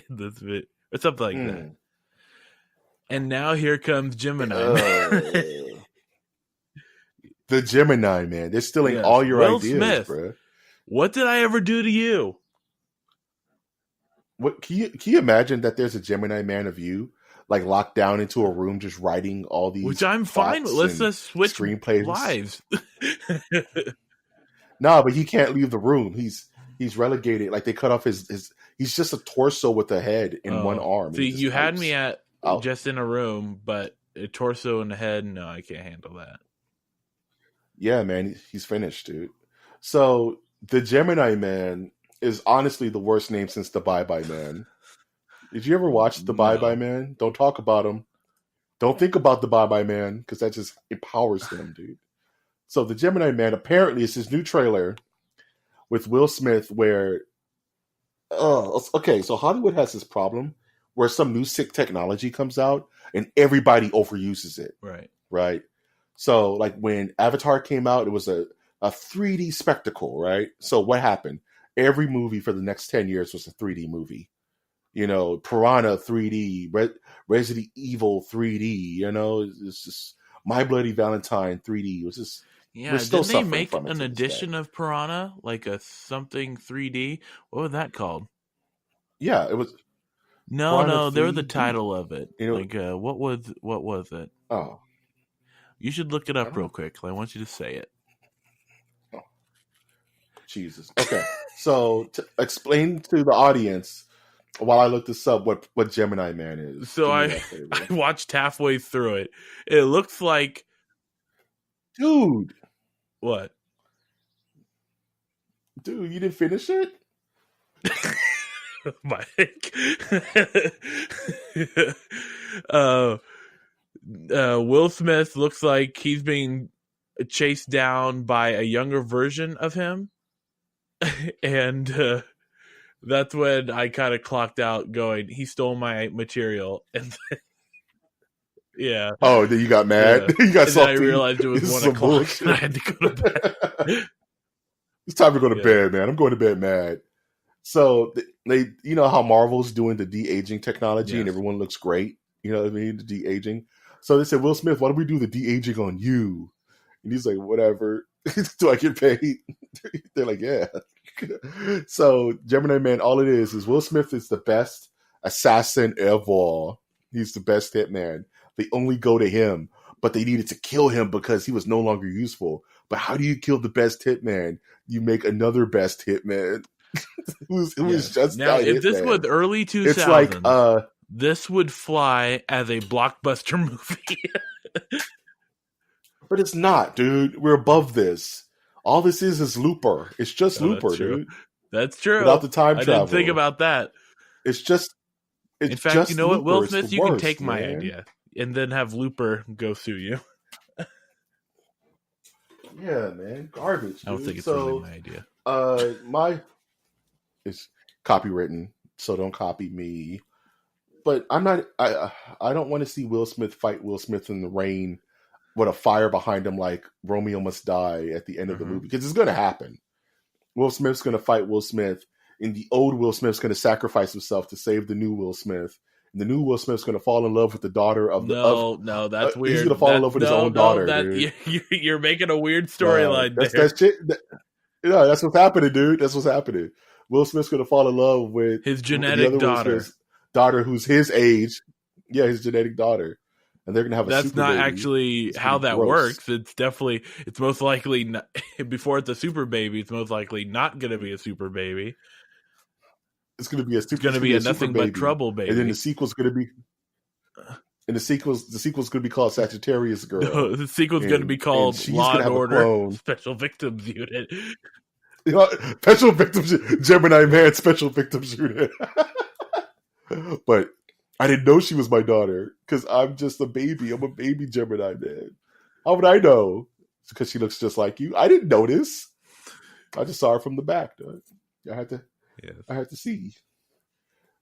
this video, or something like that. And now here comes Gemini. The Gemini Man. They're stealing Yes. all your Will ideas, Smith. bro. What did I ever do to you? What can you imagine that there's a Gemini Man of you, like locked down into a room, just writing all these, Which I'm fine with. Let's just switch screenplays. lives. No, but he can't leave the room. He's relegated. Like they cut off his. He's just a torso with a head and one arm. See, you had me at out. just in a room, but a torso and a head. No, I can't handle that. Yeah, man, he's finished, dude. So the Gemini Man is honestly the worst name since the Bye Bye Man. Did you ever watch the Bye Bye Man? Don't talk about him. Don't think about the Bye Bye Man because that just empowers him, dude. So the Gemini Man apparently is his new trailer with Will Smith where okay, so Hollywood has this problem where some new sick technology comes out and everybody overuses it. Right. So like when Avatar came out, it was a 3D spectacle, right? So what happened? Every movie for the next 10 years was a 3D movie. You know, Piranha 3D, Resident Evil 3D, you know, it's just My Bloody Valentine 3D. It was just, yeah, didn't they make an edition of Piranha, like a something 3D? What was that called? Yeah, it was. No, they were the title of it. You know, like, what was it? Oh. You should look it up real quick. I want you to say it. Oh. Jesus. Okay. So to explain to the audience while I look this up what Gemini Man is. So I watched halfway through it. It looks like, dude. What? Dude, you didn't finish it? Mike. Will Smith looks like he's being chased down by a younger version of him. And that's when I kind of clocked out going, he stole my material. And then, yeah. Oh, then you got mad? Yeah. You got salty? I realized it was 1 o'clock and I had to go to bed. It's time to go to bed, man. I'm going to bed mad. So they, you know how Marvel's doing the de-aging technology and everyone looks great? You know what I mean? The de-aging. So they said, Will Smith, why don't we do the de-aging on you? And he's like, whatever. Do I get paid? They're like, yeah. So Gemini Man, all it is Will Smith is the best assassin ever. He's the best hitman. They only go to him, but they needed to kill him because he was no longer useful. But how do you kill the best hitman? You make another best hitman. who's just now, if this was early 2000s, it's like this would fly as a blockbuster movie. But it's not, dude. We're above this. All this is Looper. It's just Looper, dude. That's true. Without the time travel. I didn't think about that. It's just. In fact, just you know Looper. What, Will Smith, you can take my idea and then have Looper go sue you. Yeah, man, garbage. Dude. I don't think it's really my idea. It's copywritten, so don't copy me. But I'm not. I don't want to see Will Smith fight Will Smith in the rain with a fire behind him, like Romeo Must Die at the end of the movie, because it's going to happen. Will Smith's going to fight Will Smith, and the old Will Smith's going to sacrifice himself to save the new Will Smith. And the new Will Smith's going to fall in love with the daughter of the. No, that's weird. He's going to fall in love with his own daughter. Dude. You're making a weird storyline there. That shit. That's what's happening, dude. That's what's happening. Will Smith's going to fall in love with his genetic daughter, who's his age. Yeah, his genetic daughter. And they're going to have a That's super not baby. actually how that works. It's most likely not, before it's a super baby, it's most likely not going to be a super baby. It's going to be a nothing but trouble baby. And then the sequel's going to be the sequel's going to be called Sagittarius Girl. No, the sequel's going to be called Law and Order Special Victims Unit. Special Victims Gemini-Man Special Victims Unit. But I didn't know she was my daughter because I'm just a baby. I'm a baby Gemini-Man. How would I know? It's because she looks just like you. I didn't notice. I just saw her from the back. Dude. I had to see.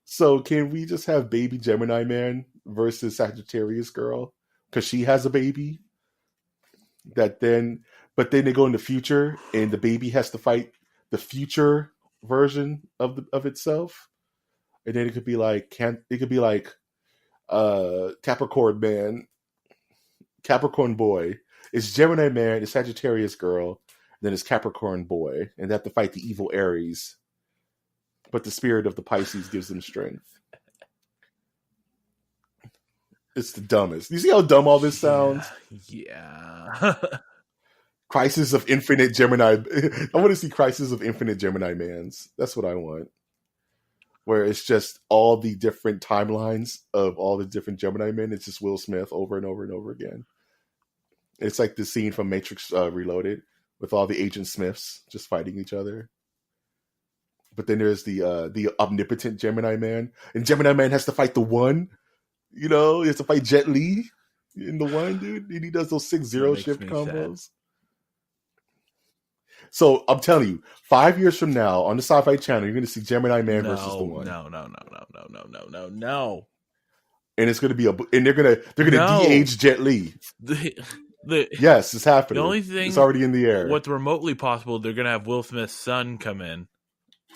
So can we just have baby Gemini-Man versus Sagittarius Girl because she has a baby? But then they go in the future and the baby has to fight the future version of itself. And then it could be like Capricorn Man, Capricorn Boy. It's Gemini Man, it's Sagittarius Girl, then it's Capricorn Boy, and they have to fight the evil Aries. But the spirit of the Pisces gives them strength. It's the dumbest. You see how dumb all this sounds? Yeah. Crisis of Infinite Gemini. I want to see Crisis of Infinite Gemini Mans. That's what I want. Where it's just all the different timelines of all the different Gemini men. It's just Will Smith over and over and over again. It's like the scene from Matrix Reloaded with all the Agent Smiths just fighting each other. But then there's the omnipotent Gemini Man. And Gemini Man has to fight the One. He has to fight Jet Li in the One, dude. And he does those 6-0 shift combos. Sad. So I'm telling you, 5 years from now on the Sci-Fi Channel, you're going to see Gemini Man versus the One. No. And it's going to be they're going to de-age Jet Li. Yes, it's happening. The only thing, it's already in the air. What's remotely possible? They're going to have Will Smith's son come in.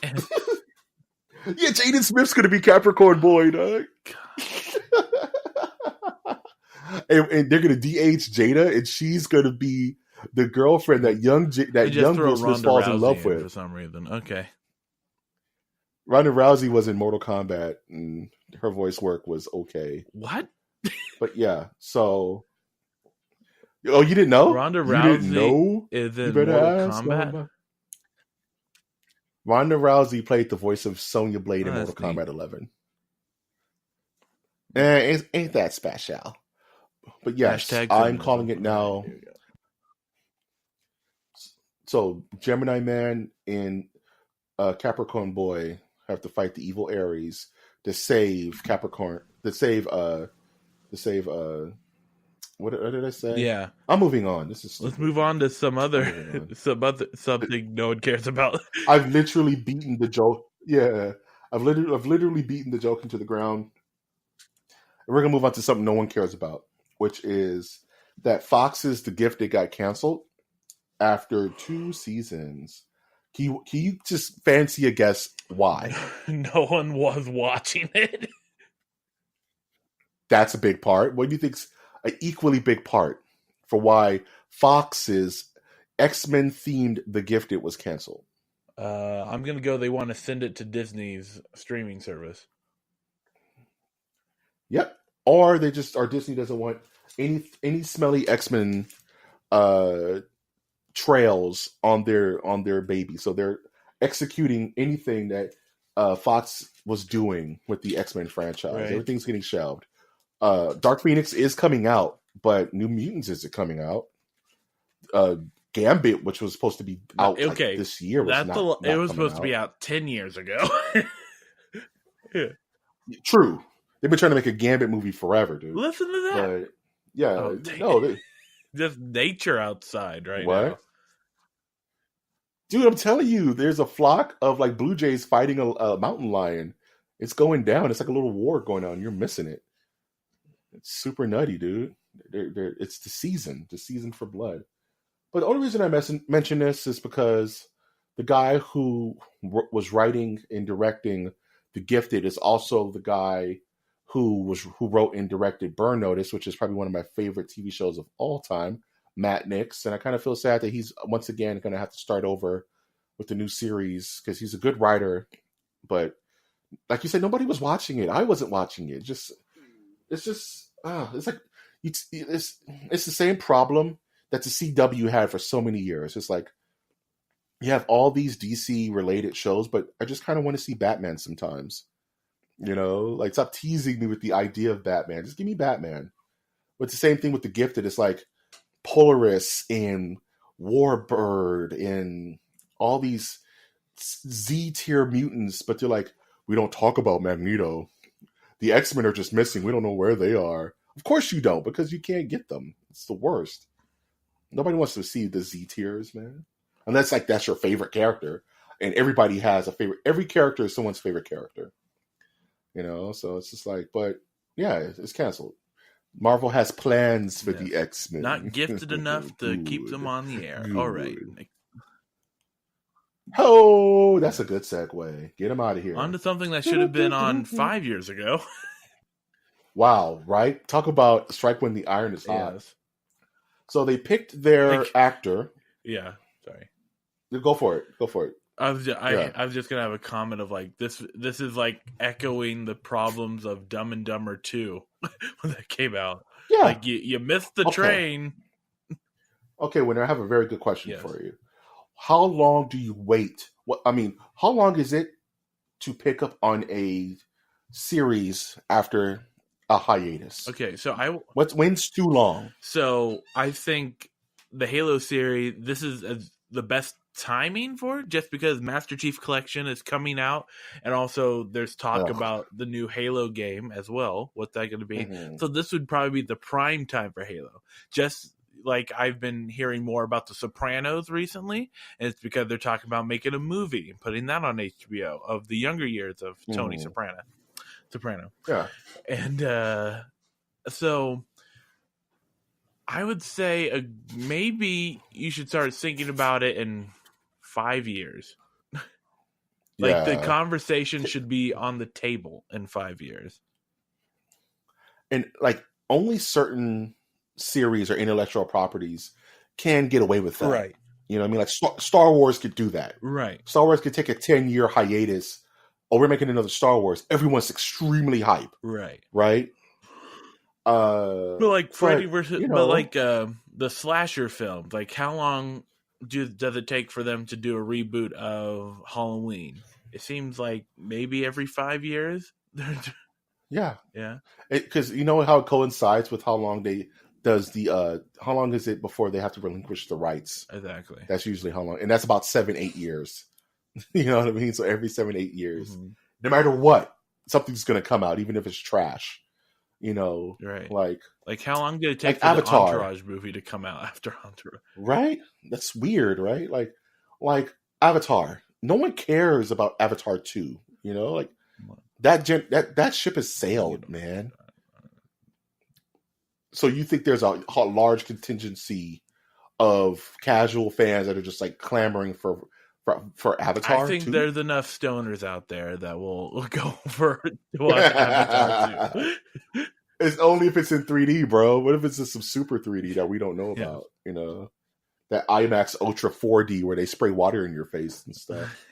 Yeah, Jaden Smith's going to be Capricorn Boy, dog. and they're going to de-age Jada, and she's going to be the girlfriend that young Will Smith falls in love with for some reason. Okay, Ronda Rousey was in Mortal Kombat, and her voice work was okay. What? But yeah, so you didn't know? Ronda Rousey is in Mortal Kombat. Ronda Rousey played the voice of Sonya Blade in Mortal Kombat 11. Ain't that special? But yes, I'm calling it now. So Gemini Man and Capricorn Boy have to fight the evil Aries to save Capricorn. What did I say? Yeah, I'm moving on. Let's move on to something no one cares about. I've literally beaten the joke. Yeah, I've literally beaten the joke into the ground. And we're gonna move on to something no one cares about, which is that Fox's The Gifted got canceled after 2 seasons. Can you just fancy a guess why? No one was watching it. That's a big part. What do you think's an equally big part for why Fox's X-Men themed The Gifted was canceled? I'm gonna go. They want to send it to Disney's streaming service. Yep. Or Disney doesn't want any smelly X-Men trails on their baby. So they're executing anything that Fox was doing with the X-Men franchise. Right. Everything's getting shelved. Dark Phoenix is coming out, but New Mutants isn't coming out. Gambit, which was supposed to be out this year, it was supposed to be out 10 years ago. Yeah. True. They've been trying to make a Gambit movie forever, dude. Listen to that. But, yeah, just nature outside right now. Dude, I'm telling you, there's a flock of like blue jays fighting a mountain lion. It's going down. It's like a little war going on. You're missing it. It's super nutty, dude. It's the season for blood. But the only reason I mention this is because the guy who was writing and directing The Gifted is also the guy who wrote and directed Burn Notice, which is probably one of my favorite TV shows of all time, Matt Nix. And I kind of feel sad that he's once again going to have to start over with the new series because he's a good writer. But like you said, nobody was watching it. I wasn't watching it. It's like it's the same problem that the CW had for so many years. It's like you have all these DC related shows, but I just kind of want to see Batman sometimes. Like stop teasing me with the idea of Batman. Just give me Batman. But it's the same thing with The Gifted. It's like Polaris and Warbird and all these Z tier mutants, but they're like, we don't talk about Magneto. The X-Men are just missing. We don't know where they are. Of course you don't, because you can't get them. It's the worst. Nobody wants to see the Z tiers, man. Unless like that's your favorite character. And everybody has a favorite. Every character is someone's favorite character. So it's just like, but yeah, it's canceled. Marvel has plans for the X-Men. Not gifted enough to keep them on the air. All right. Oh, that's a good segue. Get him out of here. On to something that should have been on 5 years ago. Wow, right? Talk about strike when the iron is hot. Yes. So they picked their actor. Yeah, sorry. Go for it. I was just gonna have a comment of like this is like echoing the problems of Dumb and Dumber 2 when that came out. Yeah. Like you missed the train. Okay, Winner, I have a very good question for you. How long do you wait? How long is it to pick up on a series after a hiatus? Okay, so when's too long? So I think the Halo series, this is the best timing for it, just because Master Chief Collection is coming out, and also there's talk about the new Halo game as well. What's that going to be? Mm-hmm. So this would probably be the prime time for Halo. Just like I've been hearing more about The Sopranos recently, and it's because they're talking about making a movie and putting that on HBO of the younger years of Tony Soprano. Yeah. And so I would say maybe you should start thinking about it in 5 years. The conversation should be on the table in 5 years. And like only certain series or intellectual properties can get away with that. Right. You know what I mean? Like Star Wars could do that. Right. Star Wars could take a 10-year hiatus. Oh, we're making another Star Wars. Everyone's extremely hype. Right. Right? But like Freddy versus, but like the slasher films, like how long does it take for them to do a reboot of Halloween? It seems like maybe every 5 years. Yeah. Yeah. Because you know how it coincides with how long how long is it before they have to relinquish the rights? Exactly. That's usually how long. And that's about 7-8 years. You know what I mean? So every 7-8 years, no matter what, something's going to come out, even if it's trash. Right? Like how long did it take for Avatar. the Entourage movie to come out after Entourage? Right? That's weird, right? Like Avatar. No one cares about Avatar 2. Like that ship has sailed, man. So you think there's a large contingency of casual fans that are just like clamoring for Avatar? I think there's enough stoners out there that will go for to watch Avatar 2. It's only if it's in 3D, bro. What if it's in some super 3D that we don't know about? That IMAX Ultra 4D where they spray water in your face and stuff.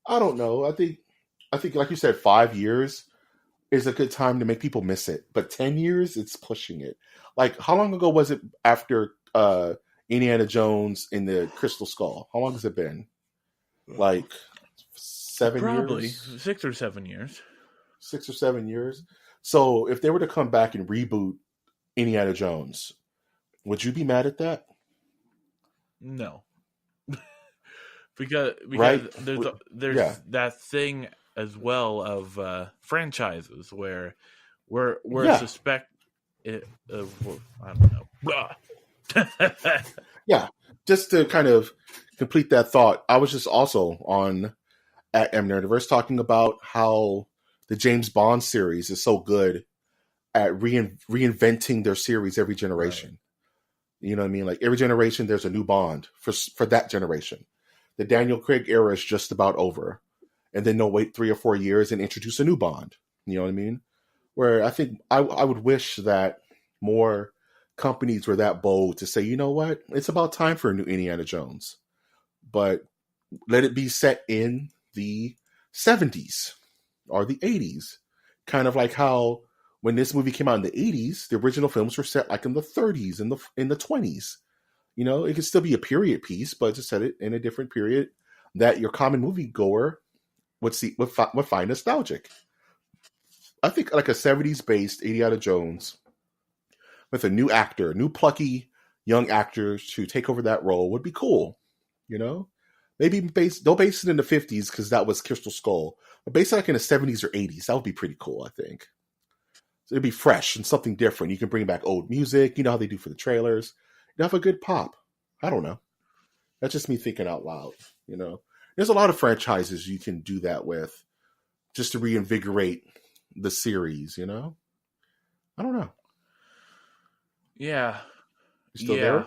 I don't know. I think like you said, 5 years is a good time to make people miss it. But 10 years, it's pushing it. Like, how long ago was it after Indiana Jones in the Crystal Skull? How long has it been? Like 7 years? Probably 6 or 7 years. 6 or 7 years. So if they were to come back and reboot Indiana Jones, would you be mad at that? No. because right? there's that thing as well of franchises where we're suspect it of I don't know. Yeah. Just to kind of complete that thought, I was just also on at M Nerdiverse talking about how the James Bond series is so good at reinventing their series every generation. Right. You know what I mean? Like every generation, there's a new Bond for that generation. The Daniel Craig era is just about over, and then they'll wait 3 or 4 years and introduce a new Bond. You know what I mean? Where I think I would wish that more companies were that bold to say, you know what, it's about time for a new Indiana Jones, but let it be set in the 70s or the 80s, kind of like how when this movie came out in the 80s, the original films were set like in the 30s and in the 20s. You know, it could still be a period piece, but just set it in a different period that your common moviegoer would find nostalgic. I think like a 70s based Indiana Jones with a new actor, new plucky young actors to take over that role would be cool. You know, maybe don't base it in the 50s because that was Crystal Skull, but base it like in the 70s or 80s. That would be pretty cool, I think. So it'd be fresh and something different. You can bring back old music. You know how they do for the trailers. You have a good pop. I don't know. That's just me thinking out loud. You know, there's a lot of franchises you can do that with just to reinvigorate the series, you know? I don't know. Yeah. You still there?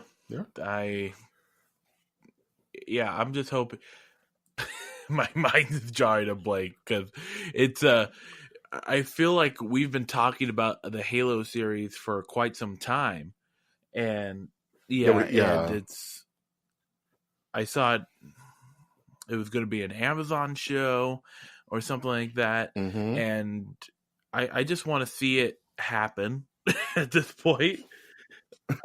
Yeah. I'm just hoping my mind is jarring a blank because it's I feel like we've been talking about the Halo series for quite some time, and and I saw it was going to be an Amazon show or something like that, and I just want to see it happen at this point.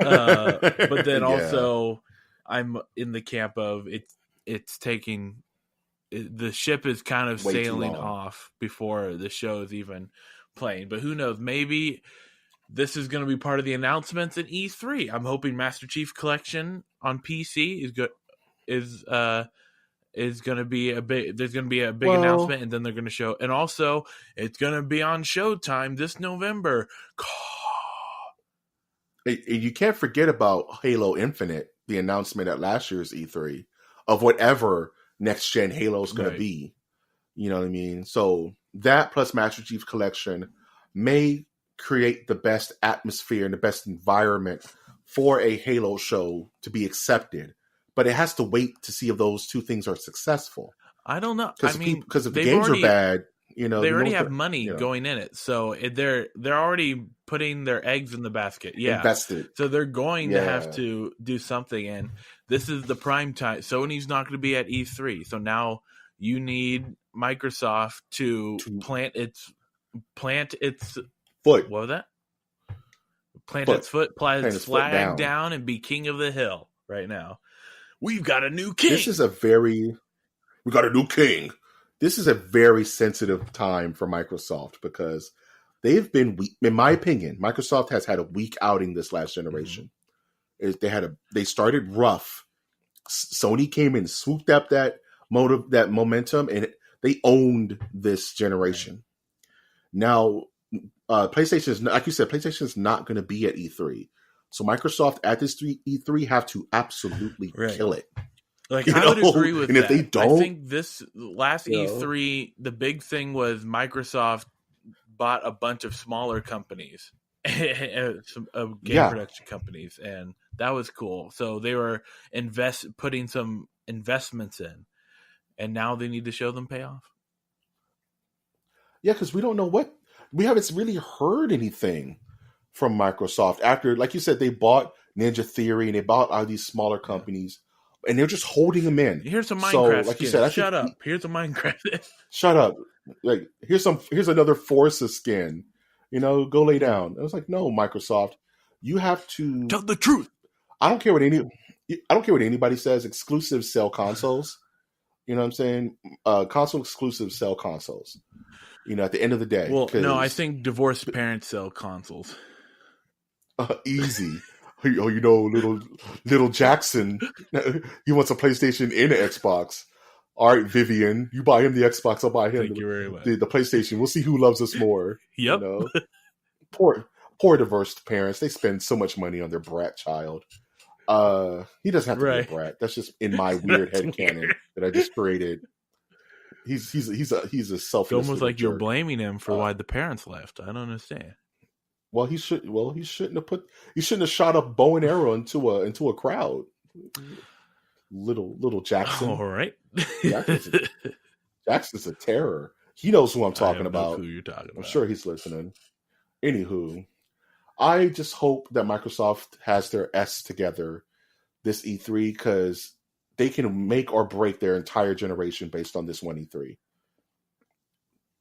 But then also, I'm in the camp of it's taking. The ship is kind of sailing off before the show is even playing. But who knows? Maybe this is going to be part of the announcements at E3. I'm hoping Master Chief Collection on PC is going to be a big. There's going to be a big announcement, and then they're going to show. And also, it's going to be on Showtime this November. You can't forget about Halo Infinite, the announcement at last year's E3 of whatever next gen Halo is going to be. You know what I mean? So that plus Master Chief Collection may create the best atmosphere and the best environment for a Halo show to be accepted. But it has to wait to see if those two things are successful. I don't know. Because if the games are bad, you know, they already have money going in it, so they're already putting their eggs in the basket. Yeah, invested. So they're going to have to do something, and this is the prime time. Sony's not going to be at E3, so now you need Microsoft to plant its foot. What was that? Plant its flag down, and be king of the hill. Right now, we've got a new king. We got a new king. This is a very sensitive time for Microsoft because they've been weak. In my opinion, Microsoft has had a weak outing this last generation. They started rough. Sony came and swooped up that momentum, and they owned this generation. Now, PlayStation is, like you said, PlayStation is not going to be at E3. So Microsoft at this E3 have to absolutely kill it. Like, I would agree with and that. If they don't, I think this last E3, the big thing was Microsoft bought a bunch of smaller companies, game production companies, and that was cool. So they were putting some investments in, and now they need to show them payoff. Yeah, because we don't know we haven't really heard anything from Microsoft after, like you said, they bought Ninja Theory and they bought all these smaller companies. And they're just holding them in. Here's a Minecraft skin. You said, shut up. Here's a Minecraft. Shut up. Like, here's another Forza skin. You know, go lay down. I was like, no, Microsoft, you have to tell the truth. I don't care what anybody says. Exclusives sell consoles. You know what I'm saying? Console exclusives sell consoles. You know, at the end of the day. Well, no, I think divorced parents sell consoles. Easy. Oh, you know, little Jackson, he wants a PlayStation and an Xbox. All right, Vivian, you buy him the Xbox, I'll buy him the PlayStation. We'll see who loves us more. Yep. You know? Poor divorced parents. They spend so much money on their brat child. He doesn't have to be a brat. That's just in my weird headcanon that I just created. He's a selfish. It's almost like you're blaming him for why the parents left. I don't understand. Well, he should. Well, he shouldn't have put. He shouldn't have shot a bow and arrow into a crowd. Little Jackson. All right. Jackson's a terror. He knows who I'm I talking don't know about. who you're talking I'm about. sure he's listening. Anywho, I just hope that Microsoft has their S together this E3 because they can make or break their entire generation based on this one E3.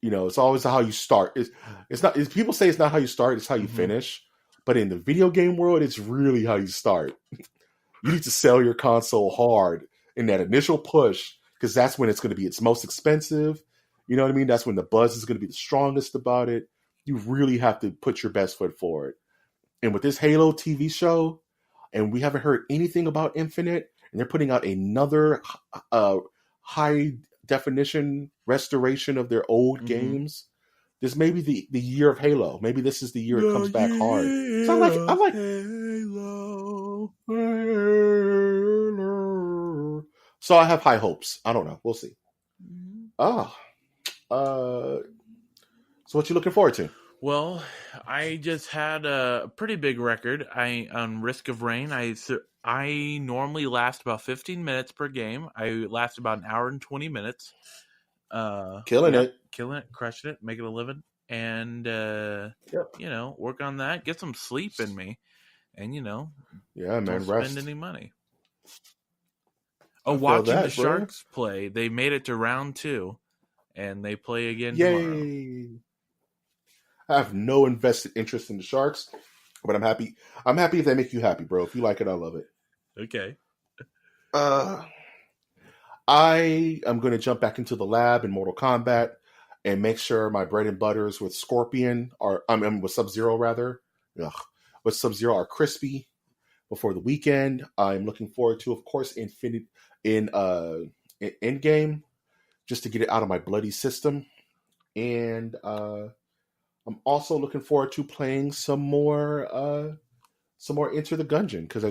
You know, it's always how you start. It's not. People say it's not how you start; it's how you finish. But in the video game world, it's really how you start. You need to sell your console hard in that initial push because that's when it's going to be its most expensive. You know what I mean? That's when the buzz is going to be the strongest about it. You really have to put your best foot forward. And with this Halo TV show, and we haven't heard anything about Infinite, and they're putting out another high definition restoration of their old games. This may be the year of Halo. Maybe this is the year it comes back hard. So I like Halo. So I have high hopes. I don't know. We'll see. So what you looking forward to? Well, I just had a pretty big record. On Risk of Rain, I normally last about 15 minutes per game. I last about an hour and 20 minutes. Killing it, crushing it, making a living, and work on that. Get some sleep in me, and man, don't rest. spend any money. Watching the Sharks play. They made it to round 2, and they play again tomorrow. I have no invested interest in the Sharks, but I'm happy. I'm happy if they make you happy, bro. If you like it, I love it. Okay. I am going to jump back into the lab in Mortal Kombat and make sure my bread and butters with Scorpion with Sub-Zero rather. With Sub-Zero are crispy before the weekend. I'm looking forward to, of course, Endgame, just to get it out of my bloody system. And I'm also looking forward to playing some more Enter the Gungeon because I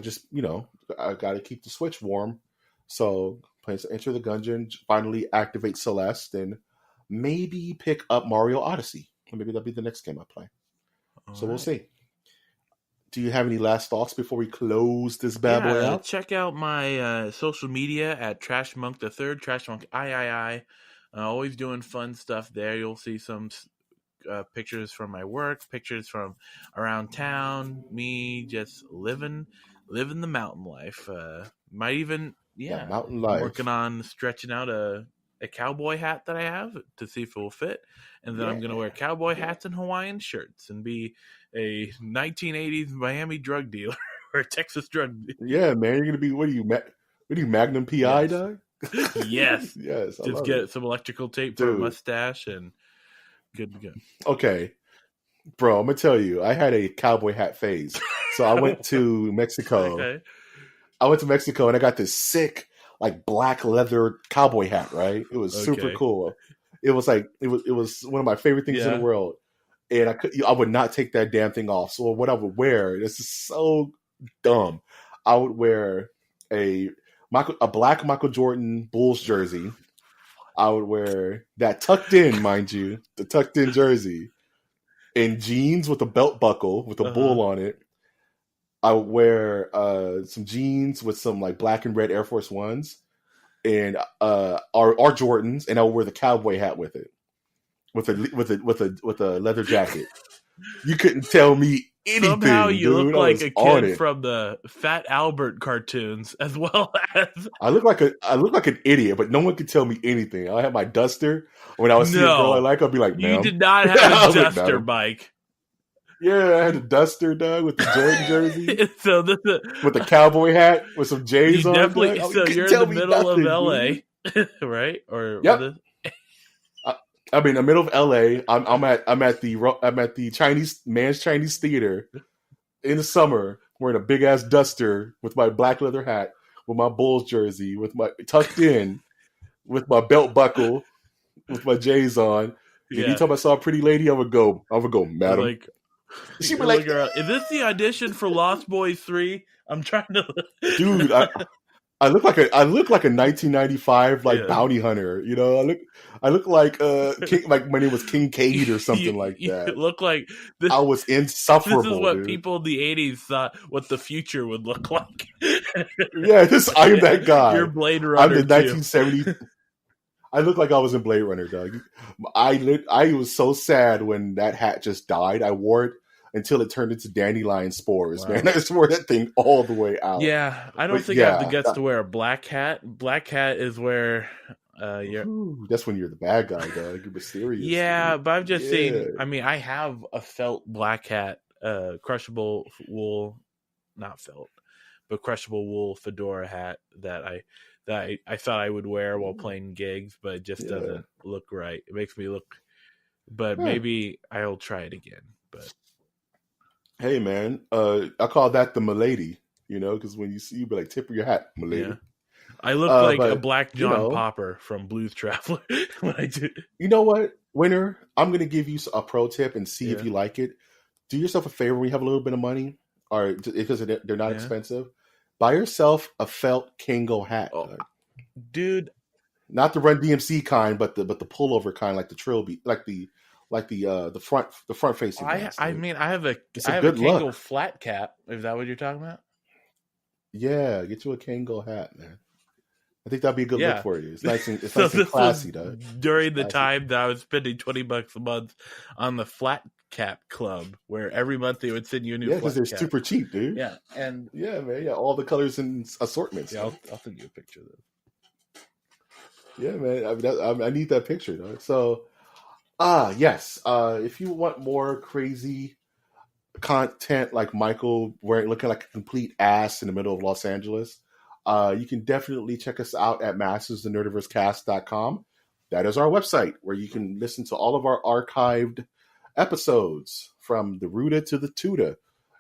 got to keep the Switch warm. So playing some Enter the Gungeon, finally activate Celeste, and maybe pick up Mario Odyssey. Maybe that'll be the next game I play. We'll see. Do you have any last thoughts before we close this bad boy out? Check out my social media at Trash Monk the Third, Trash Monk III. Always doing fun stuff there. You'll see some pictures from my work, pictures from around town, me just living the mountain life. Might even mountain life. Working on stretching out a cowboy hat that I have to see if it will fit, and then I'm going to wear cowboy hats and Hawaiian shirts and be a 1980s Miami drug dealer or a Texas drug dealer. Yeah, man, you're going to be what are you Magnum PI, dog? Yes. Yes. Just get some electrical tape for a mustache and good to go. Okay. Bro, I'm going to tell you, I had a cowboy hat phase. So I went to Mexico. Okay. I went to Mexico and I got this sick, like black leather cowboy hat, right? It was super cool. It was one of my favorite things in the world. And I would not take that damn thing off. So what I would wear, this is so dumb. I would wear a black Michael Jordan Bulls jersey. I would wear that tucked in, mind you, the tucked in jersey, and jeans with a belt buckle with a bull on it. I would wear some jeans with some like black and red Air Force Ones, and our Jordans, and I would wear the cowboy hat with it, with a leather jacket. You couldn't tell me anything. Somehow you dude. look like a kid from the Fat Albert cartoons, as well as I look like an idiot, but no one could tell me anything. I had my duster. When I would see a girl I like, I'd be like, "Ma'am." You did not have a duster, Mike. Yeah, I had a duster, dog, with the Jordan jersey. So with the cowboy hat with some J's on. Definitely. So you're in the middle of LA, right? Or yep. I mean, in the middle of LA. I'm at the Chinese theater in the summer, wearing a big ass duster with my black leather hat, with my Bulls jersey, with my tucked in, with my belt buckle, with my J's on. Yeah. If anytime I saw a pretty lady, I would go, madam. Like, she'd be like, "Is this the audition for Lost Boys 3? I'm trying to." Dude, I look like a 1995 like Yeah. bounty hunter. You know, I look like like my name was Kincaid or something like You that. look like this. I was This is insufferable, what dude. people in the '80s thought what the future would look like. Yeah, I am that You're guy. Blade I'm the Runner too. 1970. I look like I was in Blade Runner, dog. I was so sad when that hat just died. I wore it until it turned into dandelion spores, Wow. man. I just wore that thing all the way out. Yeah, I don't But think I have the yeah, guts to wear a black hat. Black hat is where you're. that's when you're the bad guy, dog. You're mysterious. Yeah, Dude. but I've just Yeah. seen. I mean, I have a felt black hat, crushable wool, not felt, but crushable wool fedora hat that I thought I would wear while playing gigs, but it just doesn't look right. It makes me look. But maybe I'll try it again. But hey, man, I call that the milady. You know, because when you see, you be like, tip of your hat, milady. yeah. I look like a but, black John you know, Popper from Blues Traveler when I do. You know what, Winner? I'm going to give you a pro tip and see if Yeah. you like it. Do yourself a favor when you have a little bit of money, or because they're not expensive. Buy yourself a felt Kango hat, dude. Not the Run DMC kind, but the pullover kind, like the Trilby, like the front facing. I mean, I have a good Kango look. flat cap. Is that what you're talking about? Yeah, get you a Kango hat, man. I think that'd be a good look for you. It's nice and So nice and classy, though. During the time that I was spending $20 a month on the flat cap club, where every month they would send you a new. Yeah, because they're super cheap, dude. Yeah, and man, all the colors and assortments. Yeah, I'll send you a picture of this. Yeah, man. I need that picture, though. So, yes. If you want more crazy content like Michael looking like a complete ass in the middle of Los Angeles, you can definitely check us out at mastersofthenerdiversecast.com. That is our website where you can listen to all of our archived episodes from the Ruta to the Tuta.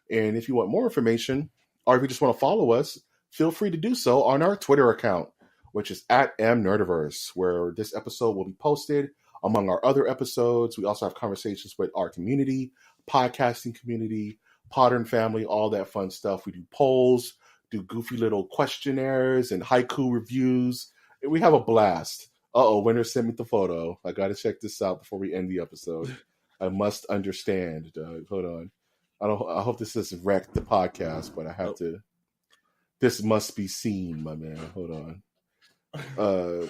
And if you want more information, or if you just want to follow us, feel free to do so on our Twitter account, which is at mnerdiverse, where this episode will be posted among our other episodes. We also have conversations with our community, podcasting community, Podern family, all that fun stuff. We do polls, do goofy little questionnaires and haiku reviews. And we have a blast. Winter sent me the photo. I got to check this out before we end the episode. I must understand, Doug. Hold on. I hope this doesn't wreck the podcast, but I have to. This must be seen, my man. Hold on.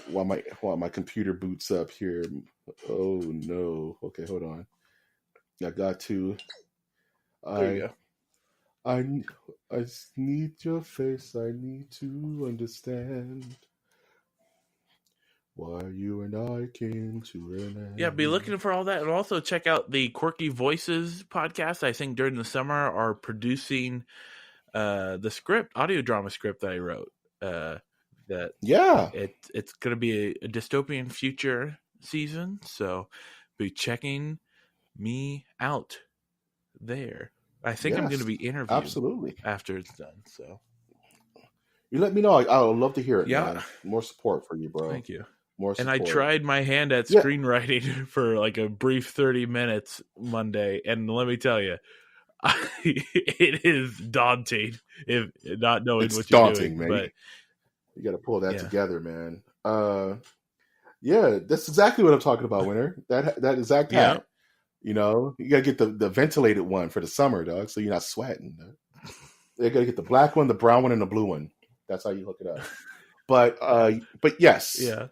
While my computer boots up here. Oh no. Okay, hold on. I got to. There you go. I need your face. I need to understand why you and I came to an end. Yeah, be looking for all that, and also check out the Quirky Voices podcast. I think during the summer are producing the audio drama script that I wrote. It's going to be a dystopian future season, so be checking me out there. I think I'm going to be interviewed after it's done. So you let me know. I would love to hear it. Yeah, man. More support for you, bro. Thank you. More support. And I tried my hand at screenwriting for like a brief 30 minutes Monday, and let me tell you, it is daunting if not knowing what you're doing. Man. But you got to pull that together, man. That's exactly what I'm talking about, Winter. That exact hat. You know, you got to get the ventilated one for the summer, dog, so you're not sweating. You got to get the black one, the brown one, and the blue one. That's how you hook it up. But yes. Yeah.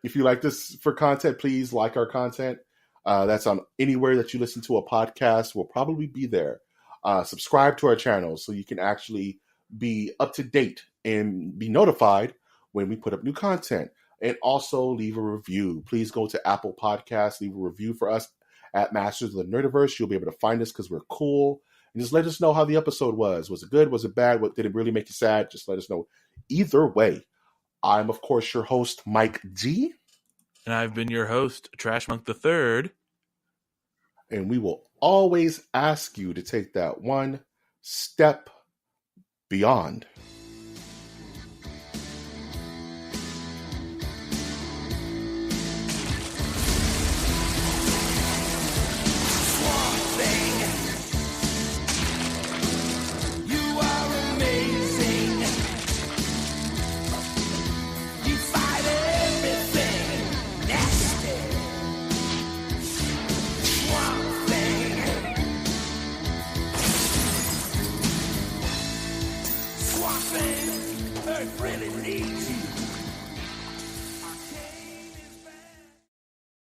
If you like this for content, please like our content. That's on anywhere that you listen to a podcast. We'll probably be there. Subscribe to our channel so you can actually be up to date and be notified when we put up new content. And also leave a review. Please go to Apple Podcasts, leave a review for us at Masters of the Nerdiverse. You'll be able to find us because we're cool. And just let us know how the episode was. Was it good? Was it bad? Did it really make you sad? Just let us know. Either way. I'm, of course, your host, Mike G. And I've been your host, Trash Monk III. And we will always ask you to take that one step beyond.